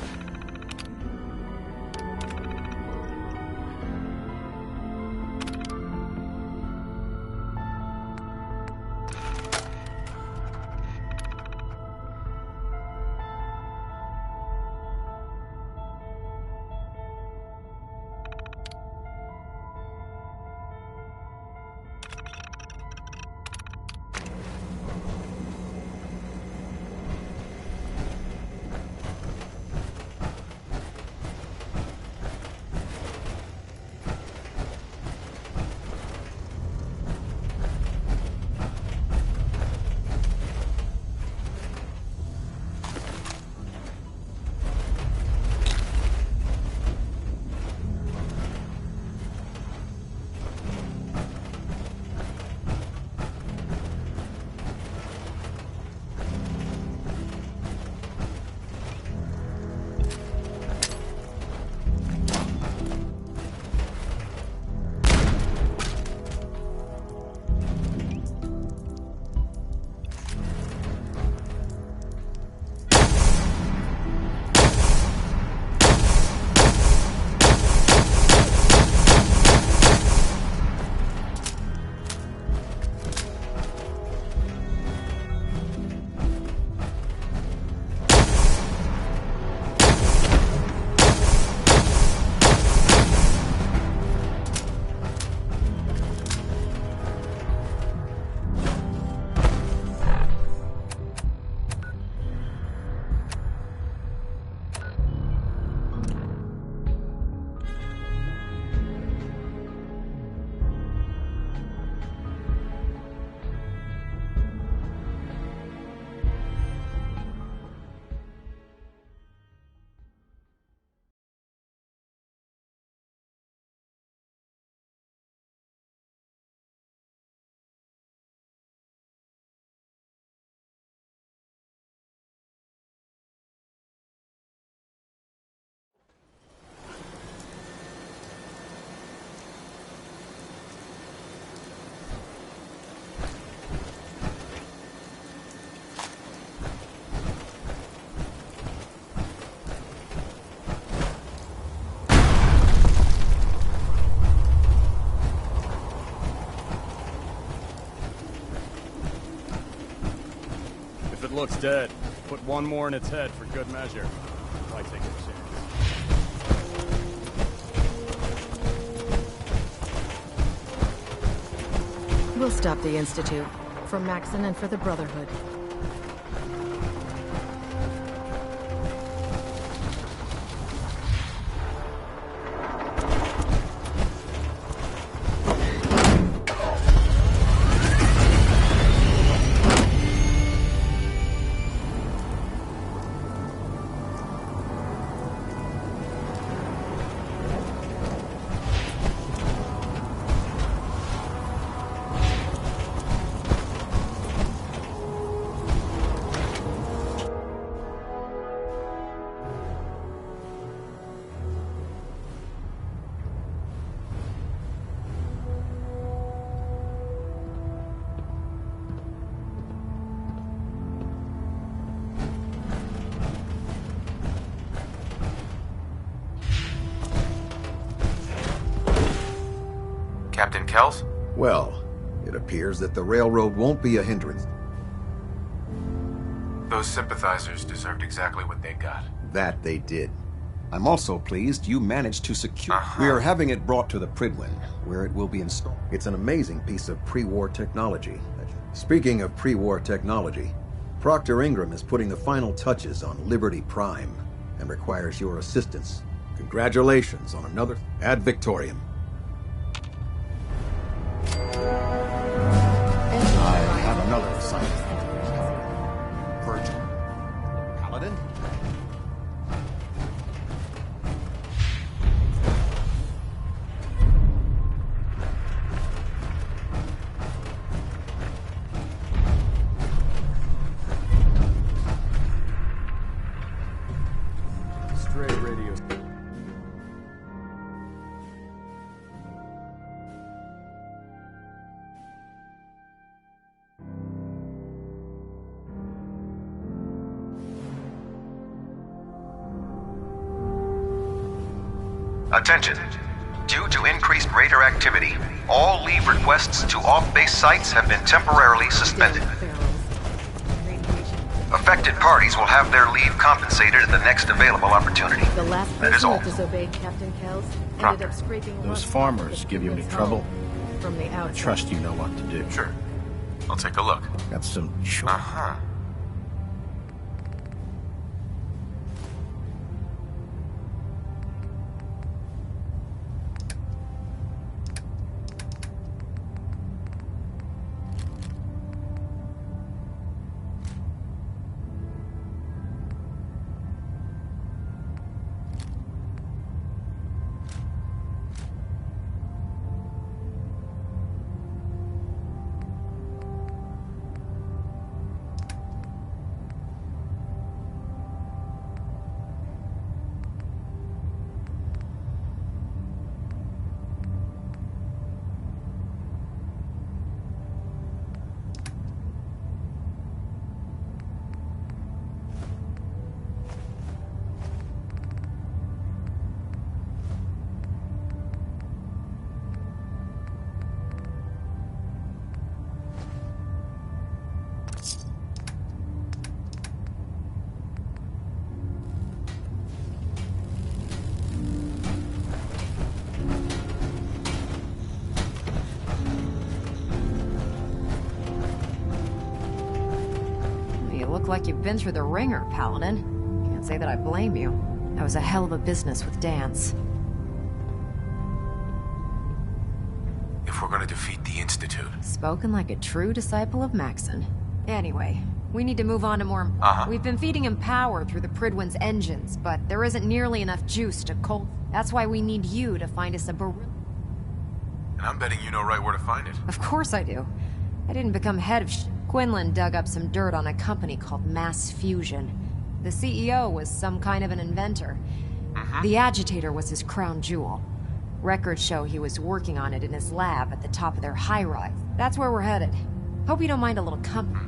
If it looks dead, put one more in its head for good measure. Why take a chance? We'll stop the Institute. For Maxon and for the Brotherhood. Captain Kells? Well, it appears that the railroad won't be a hindrance. Those sympathizers deserved exactly what they got. That they did. I'm also pleased you managed to secure... We are having it brought to the Pridwin, where it will be installed. It's an amazing piece of pre-war technology. Speaking of pre-war technology, Proctor Ingram is putting the final touches on Liberty Prime and requires your assistance. Congratulations on another ad victoriam. I have another assignment. Virgil. Paladin? Stray radio. Attention. Due to increased raider activity, all leave requests to off-base sites have been temporarily suspended. Affected parties will have their leave compensated at the next available opportunity. The last That is person all. that disobeyed Captain Kells ended up scraping Those rust farmers give you any trouble? from the I outside. trust you know what to do. Sure. I'll take a look. Got some Uh-huh. You look like you've been through the ringer, Paladin. Can't say that I blame you. That was a hell of a business with Dance. If we're gonna defeat the Institute. Spoken like a true disciple of Maxon. Anyway, we need to move on to more... We've been feeding him power through the Pridwin's engines, but there isn't nearly enough juice to cold... That's why we need you to find us a barrel. And I'm betting you know right where to find it. Of course I do. I didn't become head of Quinlan dug up some dirt on a company called Mass Fusion. The CEO was some kind of an inventor. The agitator was his crown jewel. Records show he was working on it in his lab at the top of their high-rise. That's where we're headed. Hope you don't mind a little company.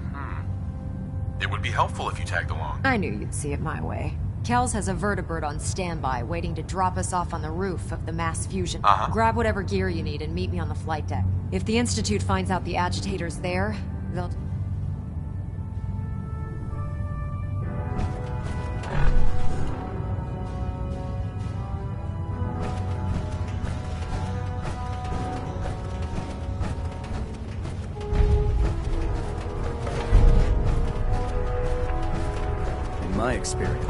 It would be helpful if you tagged along. I knew you'd see it my way. Kells has a vertibird on standby, waiting to drop us off on the roof of the Mass Fusion. Grab whatever gear you need and meet me on the flight deck. If the Institute finds out the agitator's there, they'll... In my experience.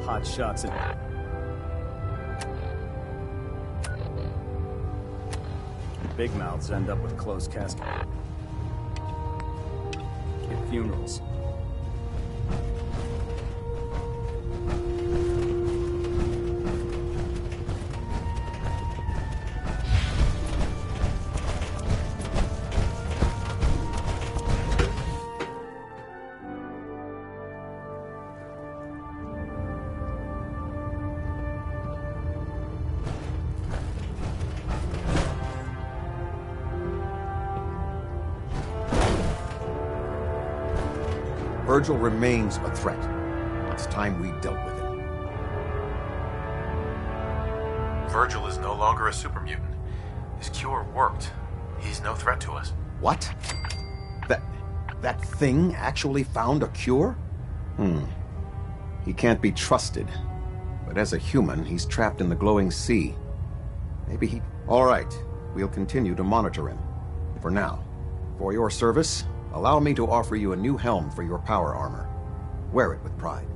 Hot shots at... Big mouths end up with closed caskets. At funerals. Virgil remains a threat. It's time we dealt with him. Virgil is no longer a super mutant. His cure worked. He's no threat to us. What? That thing actually found a cure? He can't be trusted. But as a human, he's trapped in the glowing sea. Maybe he... All right. We'll continue to monitor him. For now. For your service, allow me to offer you a new helm for your power armor. Wear it with pride.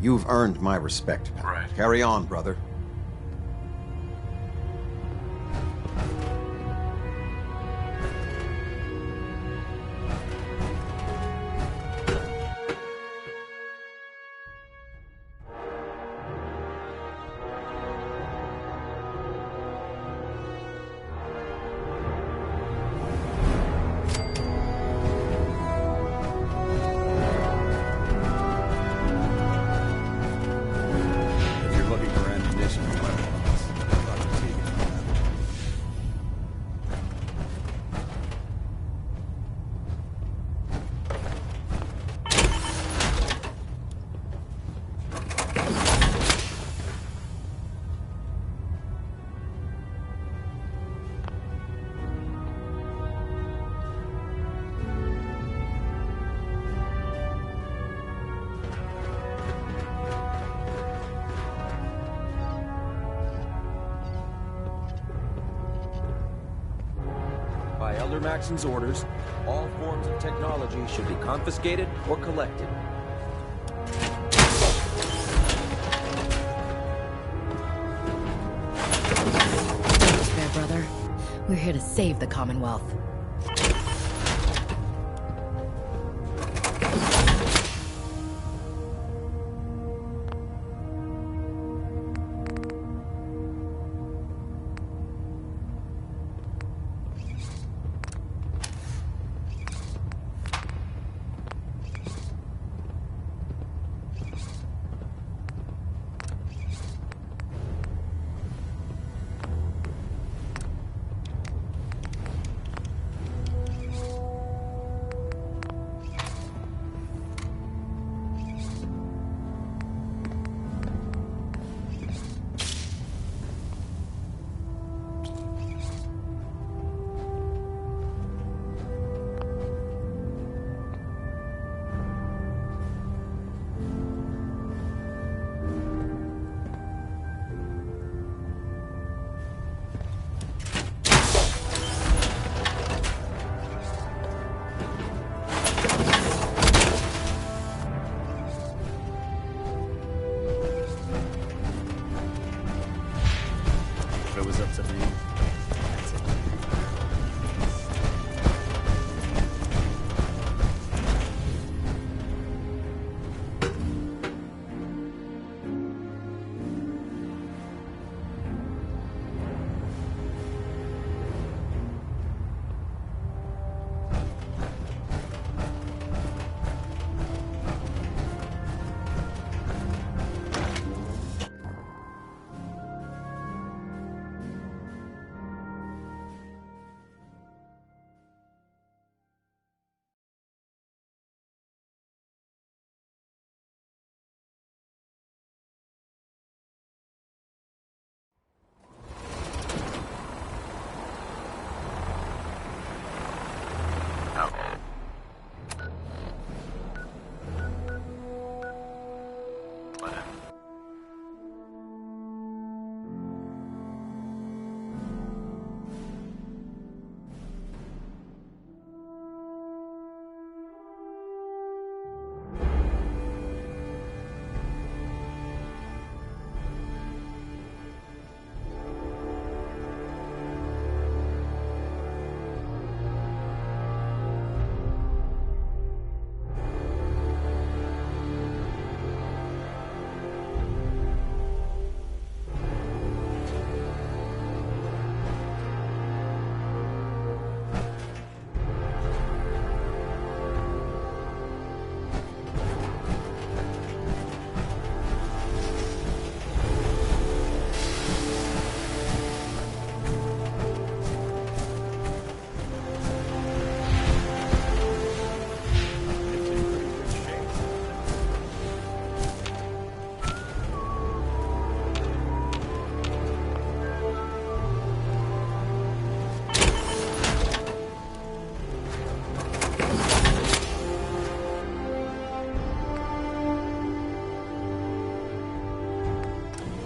You've earned my respect, pal. Right. Carry on, brother. By Elder Maxon's orders, all forms of technology should be confiscated or collected. Don't despair, brother. We're here to save the Commonwealth.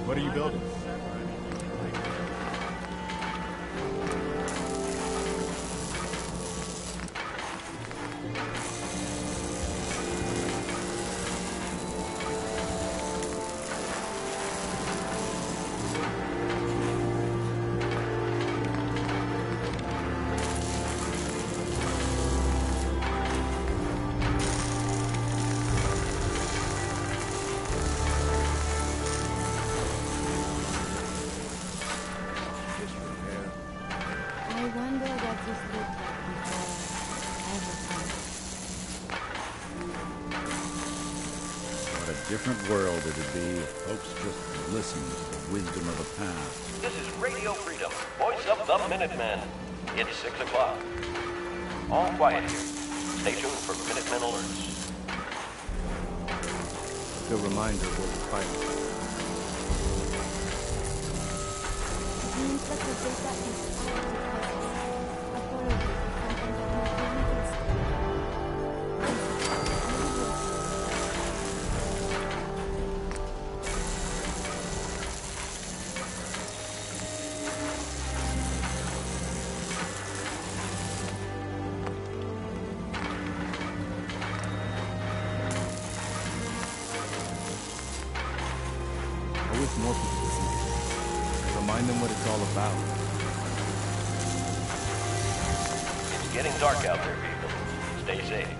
What are you building? I wonder what this looked like before everything. What a different world it'd be if folks just listened to the wisdom of the past. This is Radio Freedom, voice of the Minutemen. It's 6 o'clock. All quiet here. Stay tuned for Minutemen alerts. Good reminder of what we're fighting. It means that the data is out of the process. Apologies if something that you didn't more people to see it. Remind them what it's all about. It's getting dark out there, people. Stay safe.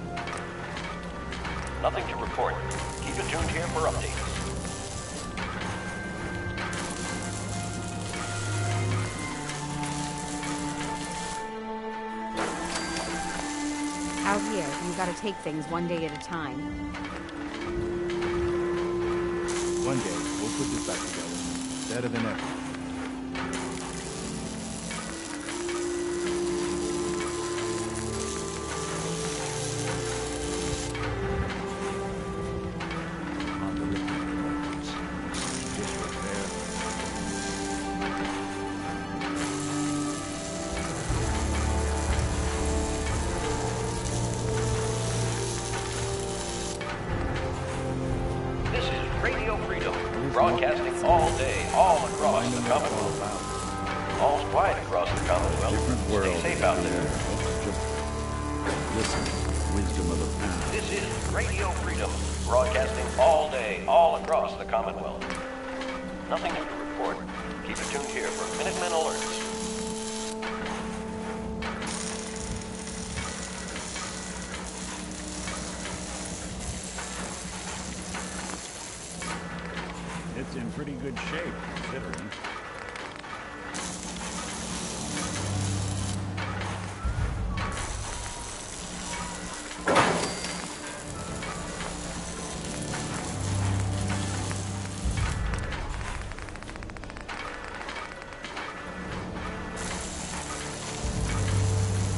Nothing to report. Keep it tuned here for updates. Out here, you gotta take things one day at a time. One day, we'll put this back together. Better than ever. Broadcasting all day, all across the Commonwealth. All's quiet across the Commonwealth. Different world. Stay safe out there. Just listen to the wisdom of the past. This is Radio Freedom, broadcasting all day, all across the Commonwealth. Nothing new to report. Keep it tuned here for Minutemen alerts. It's in pretty good shape, considering.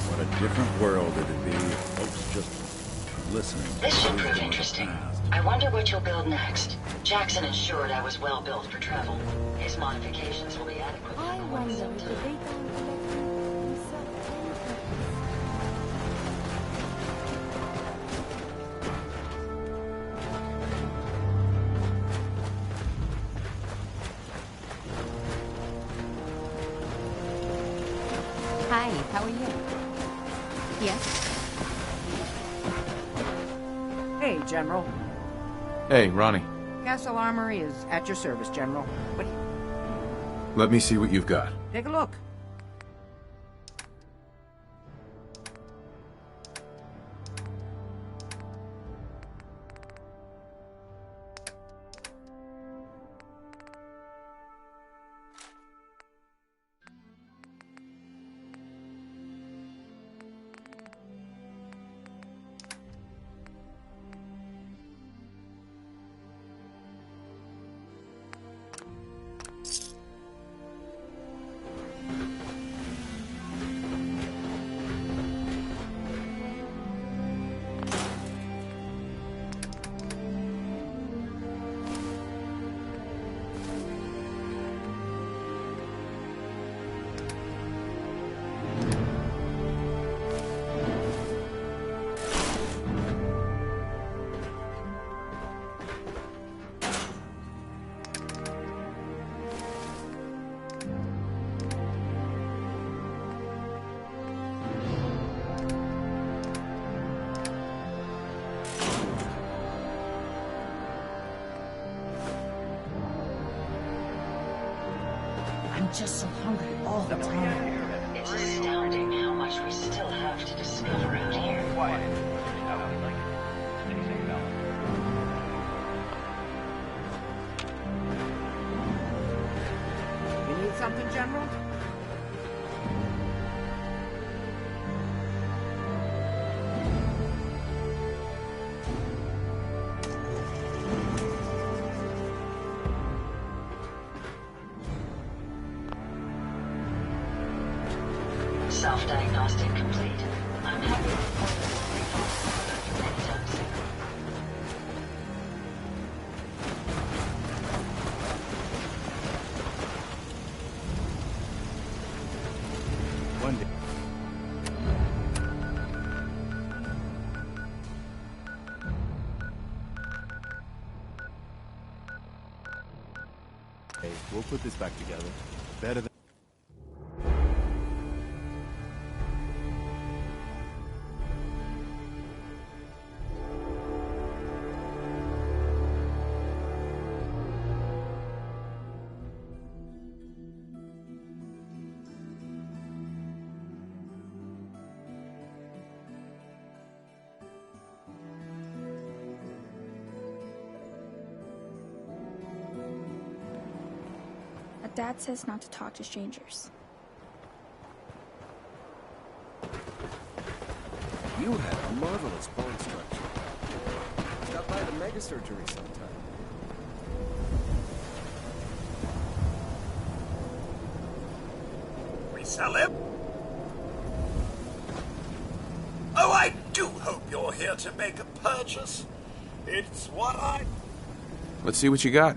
What a different world it'd be if folks just listened to This should the prove wisdom of the interesting. past. I wonder what you'll build next. Jackson ensured I was well built for travel. His modifications will be adequate for I the wonder ones if the Bacon collector himself Hi, how are you? Yes? Hey, General. Hey, Ronnie. Castle Armory is at your service, General. What do you... Let me see what you've got. Take a look. I'm just so hungry all the time. It's astounding how much we still have to discover out here. You need something, General? Self-diagnostic complete. I'm happy to report that the refund anytime soon. One day. Hey, we'll put this back together. Better than... Dad says not to talk to strangers. You have a marvelous bone structure. Stop by the mega surgery sometime. We sell him? Oh, I do hope you're here to make a purchase. It's what I... Let's see what you got.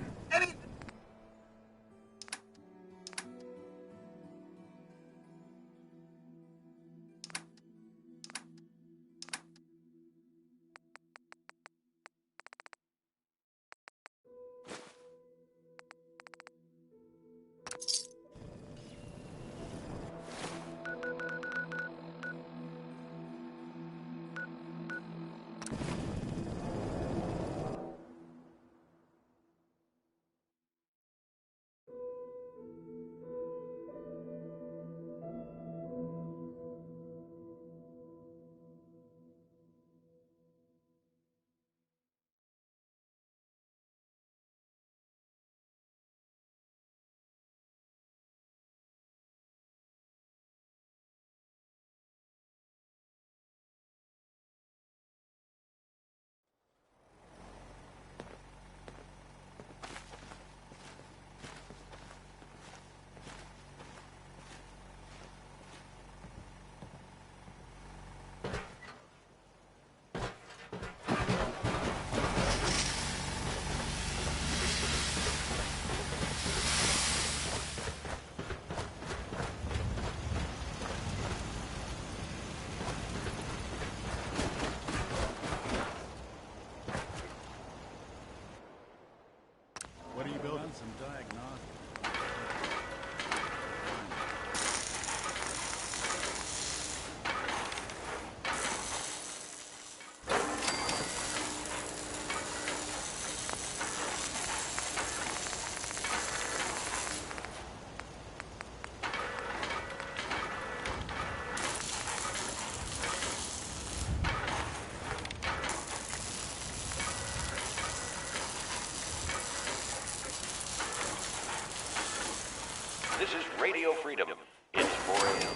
What are you building? Some diagnostics. This is Radio Freedom. It's 4 a.m.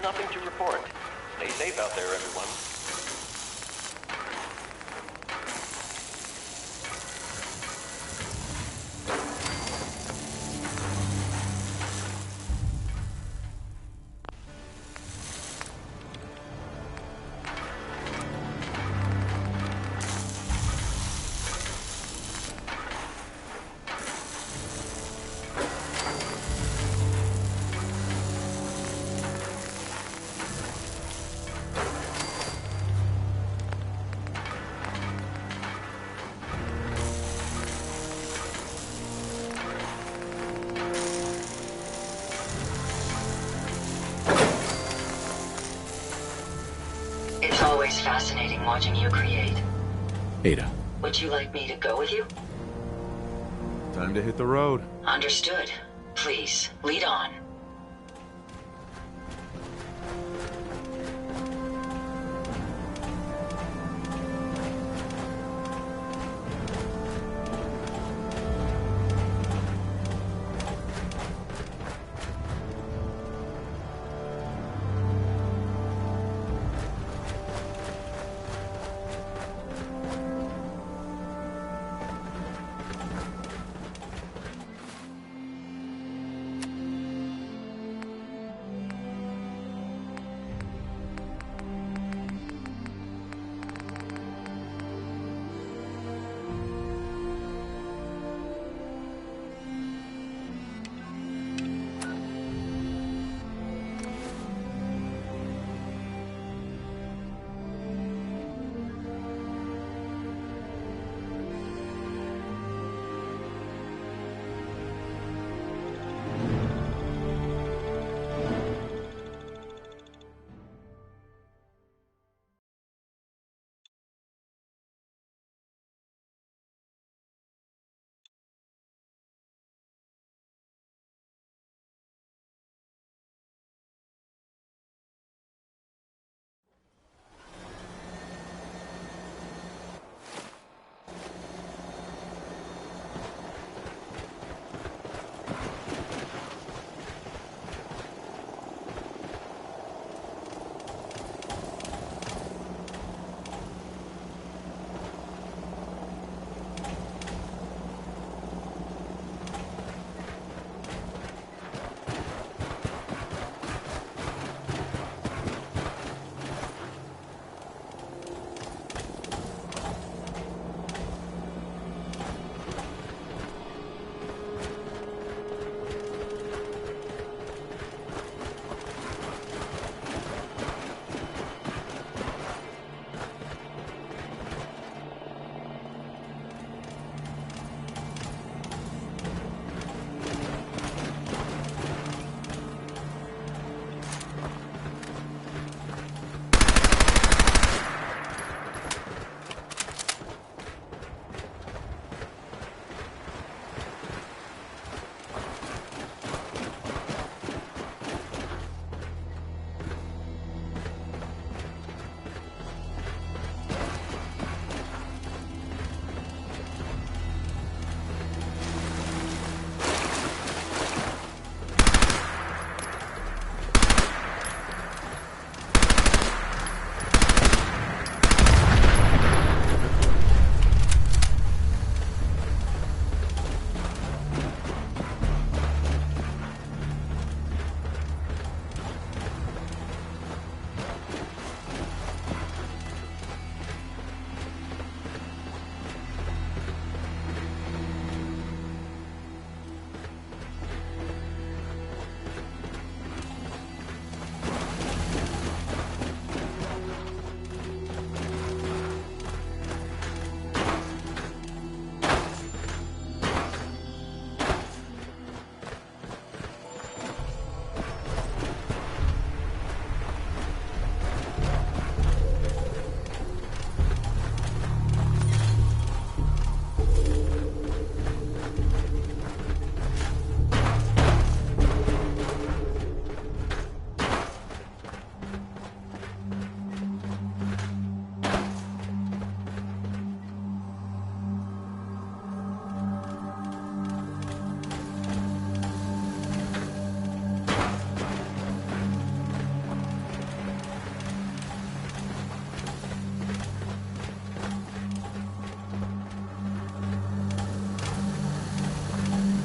Nothing to report. Stay safe out there, everyone. It's always fascinating watching you create. Ada, Would you like me to go with you? time to hit the road. Understood. Please, lead on.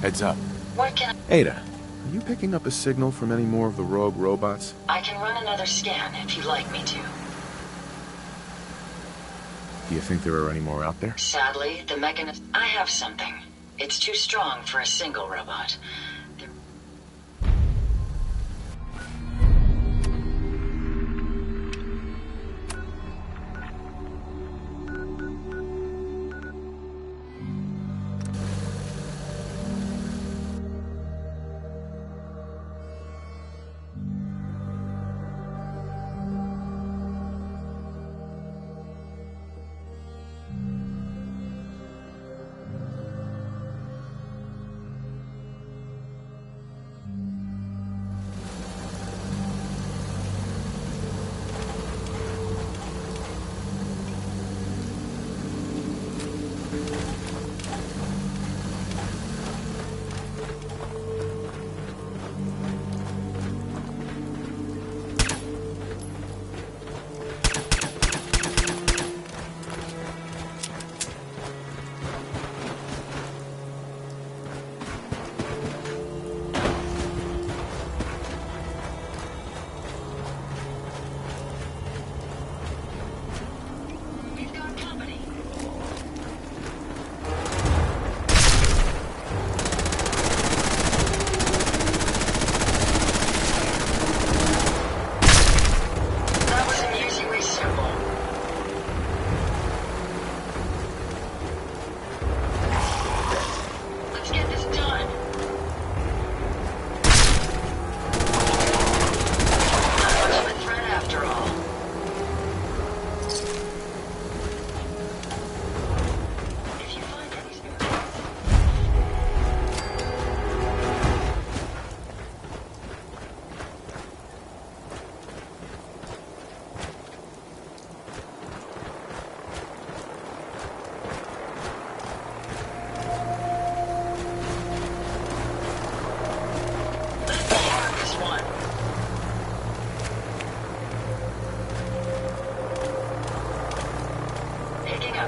Heads up. What can Ada, are you picking up a signal from any more of the rogue robots? I can run another scan if you'd like me to. Do you think there are any more out there? Sadly, the mechanism... I have something. It's too strong for a single robot.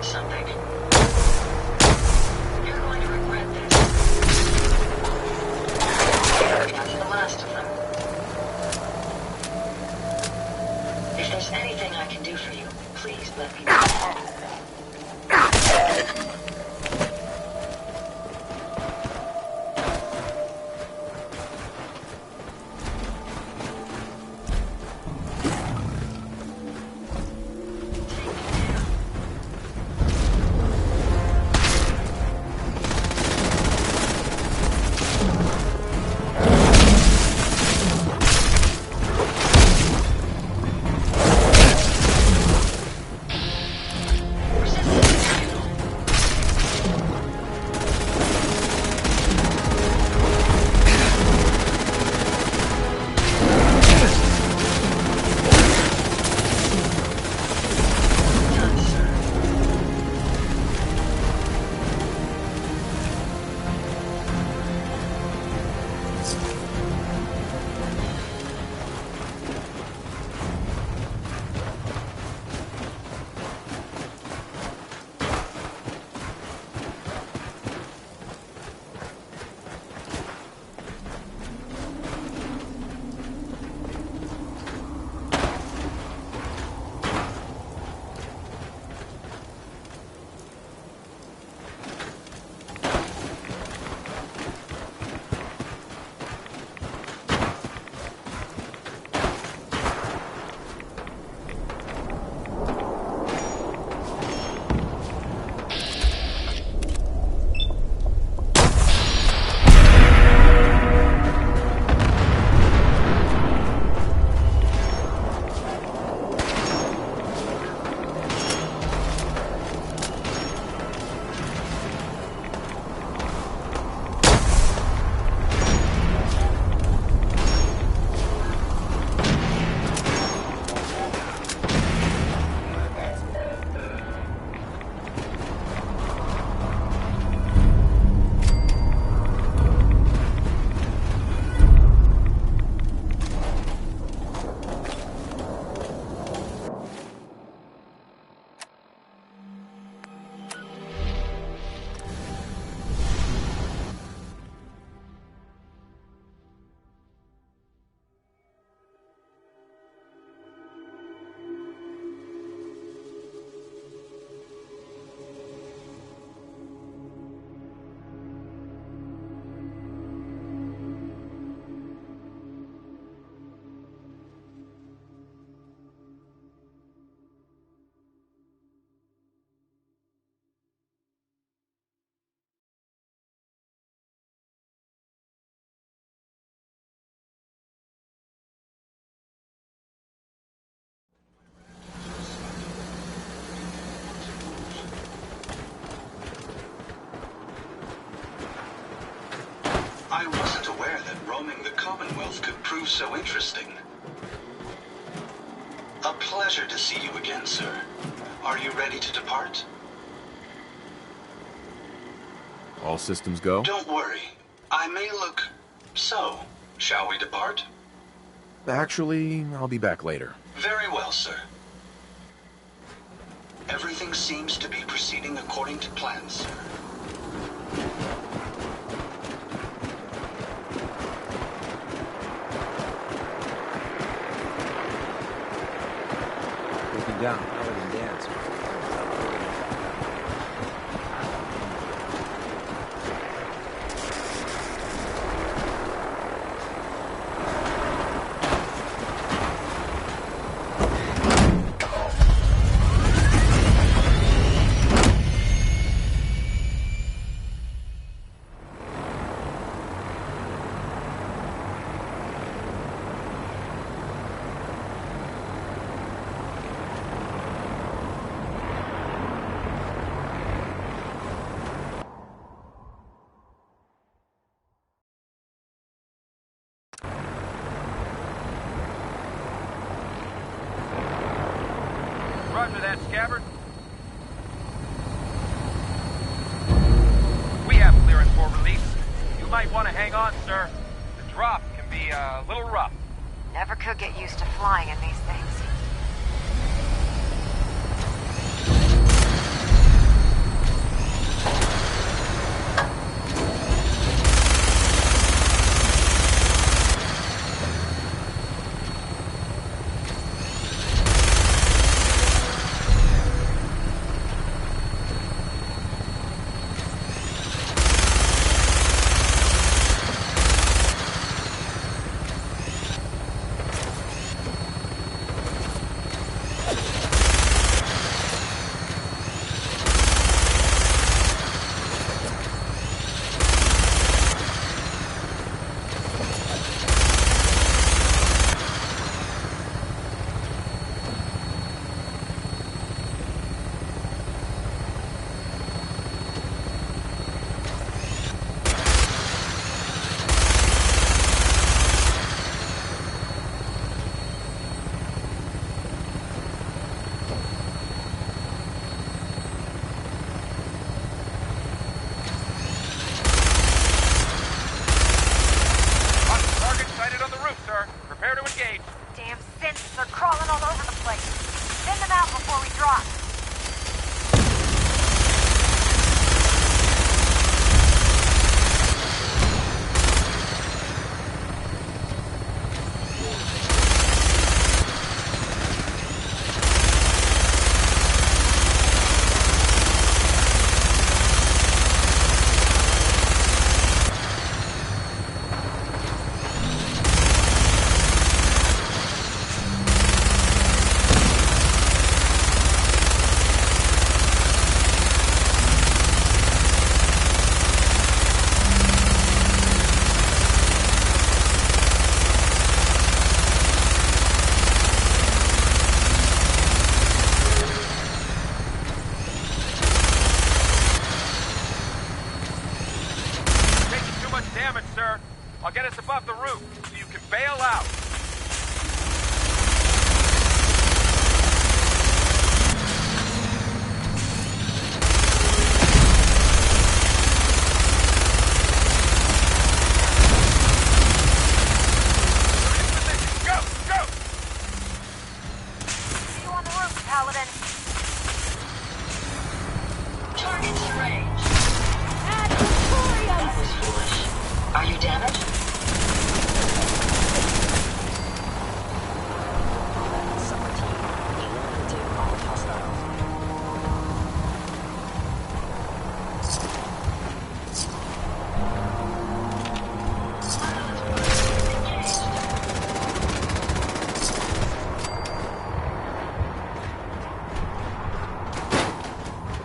Something. You're going to regret this. That's the last of them. If there's anything I can do for you, please let me know. roaming the Commonwealth could prove so interesting. A pleasure to see you again, sir. Are you ready to depart? All systems go? Don't worry. I may look so. Shall we depart? Actually, I'll be back later. Very well, sir. Everything seems to be proceeding according to plan, sir. Looking down, Paladin Dance. Roger that, Scabbard. We have clearance for release. You might want to hang on, sir. The drop can be a little rough. Never could get used to flying in these things. Prepare to engage. Damn synths are crawling all over the place. Send them out before we drop. Damage, sir. I'll get us above the roof so you can bail out. Go, go! See you on the roof, Paladin. Target's in range. Advertorium! That was foolish. Are you damaged? Summer team, eliminating all hostiles.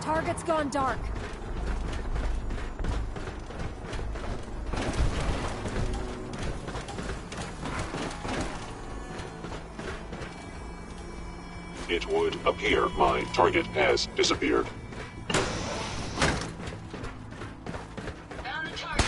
Target's gone dark. It would appear my target has disappeared. Found the target.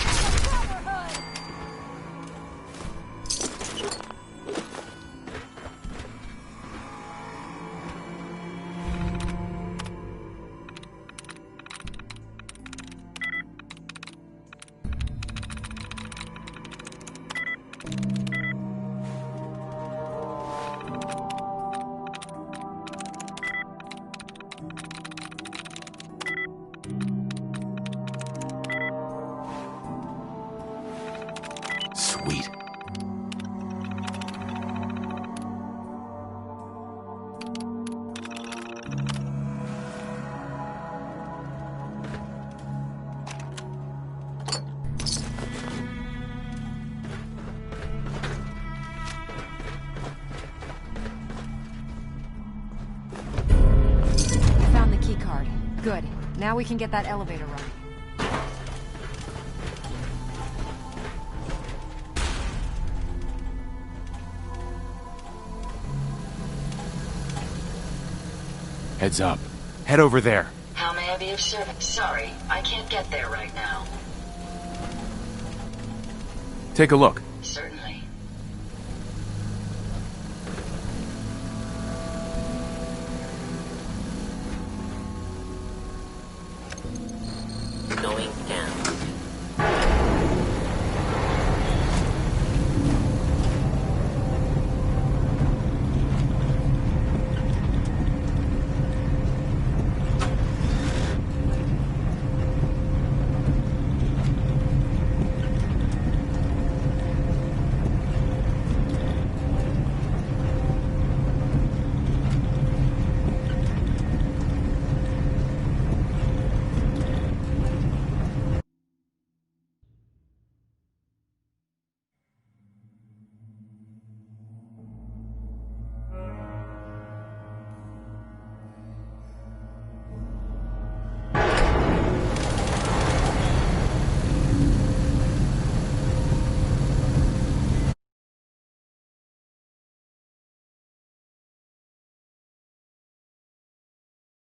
Good. Now we can get that elevator running. Heads up. Head over there. How may I be of service? Sorry, I can't get there right now. Take a look. Certainly.